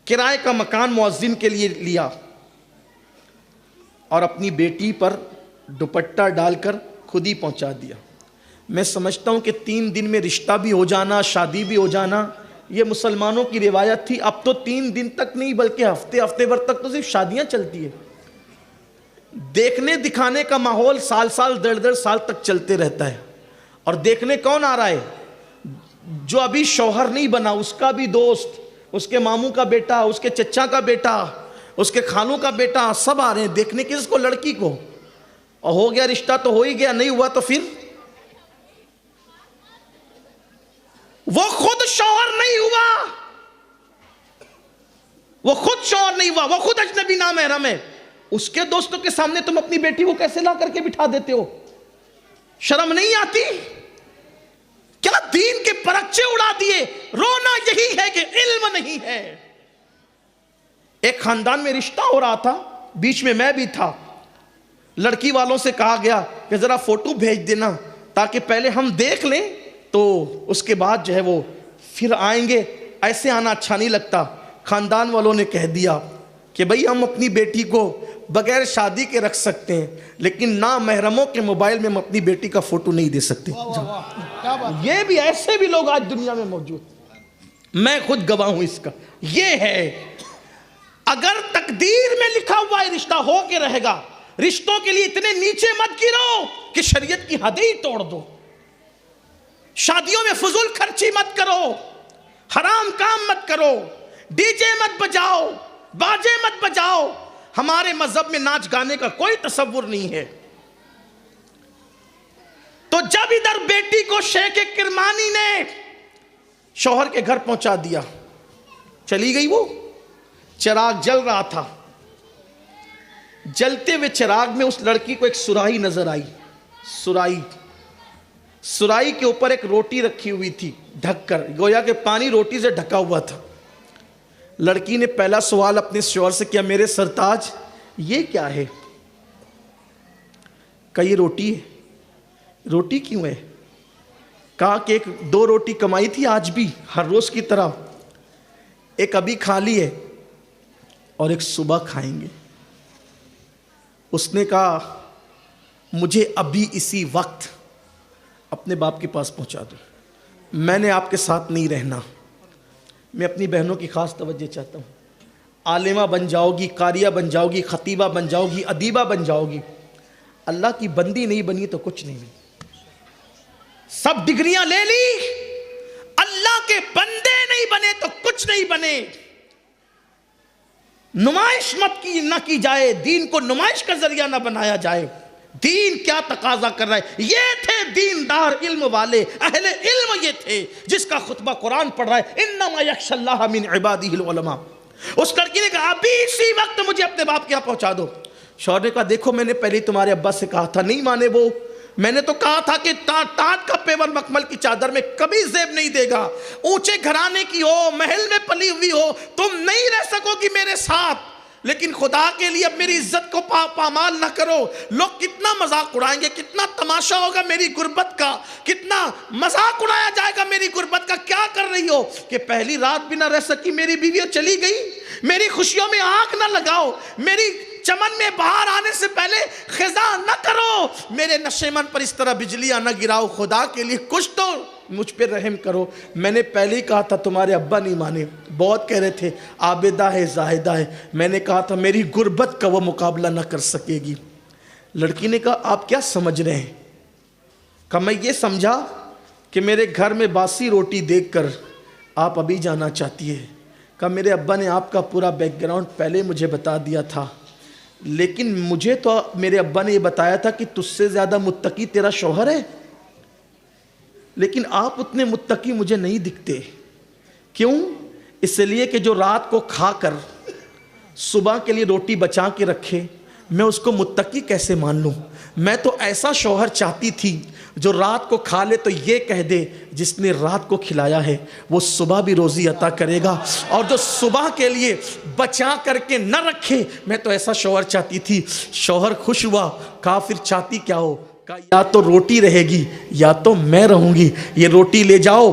کرائے کا مکان مؤذن کے لیے لیا، اور اپنی بیٹی پر دوپٹہ ڈال کر خود ہی پہنچا دیا۔ میں سمجھتا ہوں کہ 3 دن میں رشتہ بھی ہو جانا، شادی بھی ہو جانا، یہ مسلمانوں کی روایت تھی۔ اب تو 3 دن تک نہیں بلکہ ہفتے بھر تک تو صرف شادیاں چلتی ہیں۔ دیکھنے دکھانے کا ماحول سال 1.5 سال تک چلتے رہتا ہے، اور دیکھنے کون آ رہا ہے؟ جو ابھی شوہر نہیں بنا اس کا بھی دوست، اس کے ماموں کا بیٹا، اس کے چچا کا بیٹا، اس کے خالوں کا بیٹا، سب آ رہے ہیں دیکھنے کس کو؟ لڑکی کو۔ اور ہو گیا رشتہ تو ہو ہی گیا، نہیں ہوا تو پھر وہ خود شوہر نہیں ہوا، وہ خود شوہر نہیں ہوا، وہ خود اجنبی نامحرم ہے، اس کے دوستوں کے سامنے تم اپنی بیٹی کو کیسے لا کر کے بٹھا دیتے ہو؟ شرم نہیں آتی؟ کیا دین کے پرچے اڑا دیے؟ رونا یہی ہے کہ علم نہیں ہے۔ ایک خاندان میں رشتہ ہو رہا تھا، بیچ میں میں بھی تھا، لڑکی والوں سے کہا گیا کہ ذرا فوٹو بھیج دینا تاکہ پہلے ہم دیکھ لیں تو اس کے بعد جو ہے وہ پھر آئیں گے، ایسے آنا اچھا نہیں لگتا۔ خاندان والوں نے کہہ دیا کہ بھئی ہم اپنی بیٹی کو بغیر شادی کے رکھ سکتے ہیں، لیکن نامحرموں کے موبائل میں ہم اپنی بیٹی کا فوٹو نہیں دے سکتے۔ یہ بھی ایسے بھی لوگ آج دنیا میں موجود، میں خود گواہ ہوں اس کا۔ یہ ہے، اگر تقدیر میں لکھا ہوا ہے رشتہ ہو کے رہے گا، رشتوں کے لیے اتنے نیچے مت گرو کہ شریعت کی حدیں ہی توڑ دو۔ شادیوں میں فضول خرچی مت کرو، حرام کام مت کرو، ڈی جے مت بجاؤ، باجے مت بجاؤ۔ ہمارے مذہب میں ناچ گانے کا کوئی تصور نہیں ہے۔ تو جب ادھر بیٹی کو شیخ کرمانی نے شوہر کے گھر پہنچا دیا، چلی گئی، وہ چراغ جل رہا تھا، جلتے ہوئے چراغ میں اس لڑکی کو ایک سراہی نظر آئی، سراہی کے اوپر ایک روٹی رکھی ہوئی تھی ڈھک کر، گویا کہ پانی روٹی سے ڈھکا ہوا تھا۔ لڑکی نے پہلا سوال اپنے شوہر سے کیا، میرے سرتاج یہ کیا ہے؟ کہا یہ روٹی ہے۔ روٹی کیوں ہے؟ کہا کہ 2 روٹی کمائی تھی آج بھی ہر روز کی طرح، ایک ابھی کھا لی ہے اور ایک صبح کھائیں گے۔ اس نے کہا مجھے ابھی اسی وقت اپنے باپ کے پاس پہنچا دو، میں نے آپ کے ساتھ نہیں رہنا۔ میں اپنی بہنوں کی خاص توجہ چاہتا ہوں، عالمہ بن جاؤ گی، قاریہ بن جاؤ گی، خطیبہ بن جاؤ گی، ادیبہ بن جاؤ گی، اللہ کی بندی نہیں بنی تو کچھ نہیں۔ سب ڈگریاں لے لی، اللہ کے بندے نہیں بنے تو کچھ نہیں بنے۔ نمائش نہ کی جائے، دین کو نمائش کا ذریعہ نہ بنایا جائے۔ دین کیا تقاضا کر رہا ہے؟ یہ تھے دیندار علم والے، اہل علم یہ تھے جس کا خطبہ قرآن پڑھ رہا ہے، انما یخشی اللہ من عبادہ العلماء۔ اس لڑکی نے کہا ابھی اسی وقت مجھے اپنے باپ کے یہاں پہنچا دو۔ شوہر نے کہا دیکھو میں نے پہلے تمہارے ابا سے کہا تھا، نہیں مانے وہ، میں نے تو کہا تھا کہ ٹاٹ کا پیور مخمل کی چادر میں کبھی زیب نہیں دے گا، اونچے گھرانے کی ہو، محل میں پلی ہوئی ہو، تم نہیں رہ سکو گی میرے ساتھ، لیکن خدا کے لیے اب میری عزت کو پامال نہ کرو۔ لوگ کتنا مذاق اڑائیں گے، کتنا تماشا ہوگا میری غربت کا، کتنا مذاق اڑایا جائے گا میری غربت کا۔ کیا کر رہی ہو کہ پہلی رات بھی نہ رہ سکی میری بیوی چلی گئی؟ میری خوشیوں میں آنکھ نہ لگاؤ، میری چمن میں بہار آنے سے پہلے خزاں نہ کرو، میرے نشیمن پر اس طرح بجلیاں نہ گراؤ، خدا کے لیے کچھ تو مجھ پہ رحم کرو۔ میں نے پہلے ہی کہا تھا تمہارے ابا نہیں مانے، بہت کہہ رہے تھے عابدہ ہے زاہدہ ہے، میں نے کہا تھا میری غربت کا وہ مقابلہ نہ کر سکے گی۔ لڑکی نے کہا آپ کیا سمجھ رہے ہیں؟ کہا میں یہ سمجھا کہ میرے گھر میں باسی روٹی دیکھ کر آپ ابھی جانا چاہتی ہے۔ کہا میرے ابا نے آپ کا پورا بیک گراؤنڈ پہلے مجھے بتا دیا تھا، لیکن مجھے تو میرے ابا نے یہ بتایا تھا کہ تجھ سے زیادہ متقی تیرا شوہر ہے، لیکن آپ اتنے متقی مجھے نہیں دکھتے۔ کیوں؟ اس لیے کہ جو رات کو کھا کر صبح کے لیے روٹی بچا کے رکھے، میں اس کو متقی کیسے مان لوں؟ میں تو ایسا شوہر چاہتی تھی جو رات کو کھا لے تو یہ کہہ دے جس نے رات کو کھلایا ہے وہ صبح بھی روزی عطا کرے گا، اور جو صبح کے لیے بچا کر کے نہ رکھے، میں تو ایسا شوہر چاہتی تھی۔ شوہر خوش ہوا، کہا پھر چاہتی کیا ہو؟ کہا یا تو روٹی رہے گی یا تو میں رہوں گی، یہ روٹی لے جاؤ،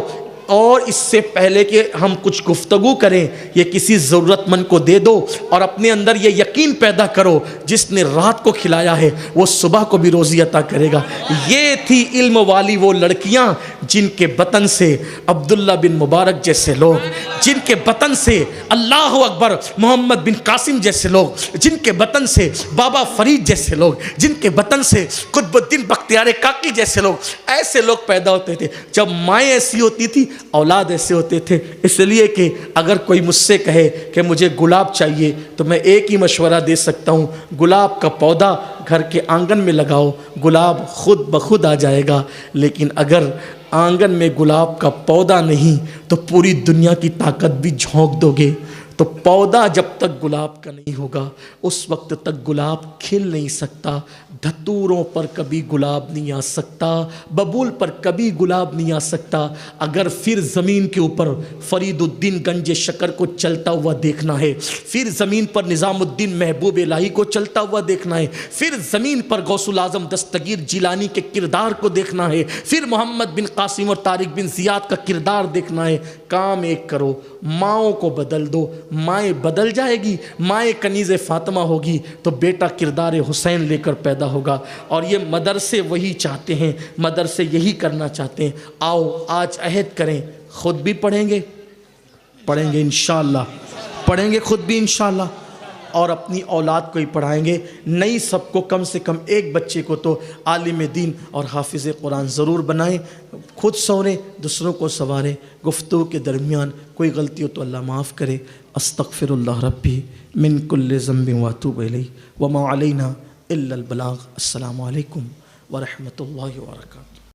اور اس سے پہلے کہ ہم کچھ گفتگو کریں یہ کسی ضرورت مند کو دے دو، اور اپنے اندر یہ یقین پیدا کرو جس نے رات کو کھلایا ہے وہ صبح کو بھی روزی عطا کرے گا۔ یہ تھی علم والی وہ لڑکیاں جن کے بطن سے عبداللہ بن مبارک جیسے لوگ، جن کے بطن سے اللہ اکبر محمد بن قاسم جیسے لوگ، جن کے بطن سے بابا فرید جیسے لوگ، جن کے بطن سے قطب الدین بختیار کاکی جیسے لوگ، ایسے لوگ پیدا ہوتے تھے۔ جب مائیں ایسی ہوتی تھی اولاد ایسے ہوتے تھے۔ اس لیے کہ اگر کوئی مجھ سے کہے کہ مجھے گلاب چاہیے تو میں ایک ہی مشورہ دے سکتا ہوں، گلاب کا پودا گھر کے آنگن میں لگاؤ، گلاب خود بخود آ جائے گا۔ لیکن اگر آنگن میں گلاب کا پودا نہیں تو پوری دنیا کی طاقت بھی جھونک دو گے۔ تو پودا جب تک گلاب کا نہیں ہوگا اس وقت تک گلاب کھل نہیں سکتا، دھتوروں پر کبھی گلاب نہیں آ سکتا، ببول پر کبھی گلاب نہیں آ سکتا۔ اگر پھر زمین کے اوپر فرید الدین گنج شکر کو چلتا ہوا دیکھنا ہے، پھر زمین پر نظام الدین محبوب الہی کو چلتا ہوا دیکھنا ہے، پھر زمین پر غوث الاعظم دستگیر جیلانی کے کردار کو دیکھنا ہے، پھر محمد بن قاسم اور طارق بن زیاد کا کردار دیکھنا ہے، کام ایک کرو، ماؤں کو بدل دو۔ مائیں بدل جائے گی، مائیں کنیز فاطمہ ہوگی تو بیٹا کردار حسین لے کر پیدا ہوگا۔ اور یہ مدرسے وہی چاہتے ہیں، مدرسے یہی کرنا چاہتے ہیں۔ آؤ آج عہد کریں، خود بھی پڑھیں گے انشاءاللہ، پڑھیں گے خود بھی انشاءاللہ، اور اپنی اولاد کو ہی پڑھائیں گے۔ نہیں سب کو کم سے کم ایک بچے کو تو عالم دین اور حافظ قرآن ضرور بنائیں، خود سنوریں دوسروں کو سنواریں۔ گفتگو کے درمیان کوئی غلطی ہو تو اللہ معاف کرے۔ استغفر اللہ ربی من کل ذنب واتوب الیہ وما علینا الا البلاغ۔ السلام علیکم ورحمۃ اللہ وبرکاتہ۔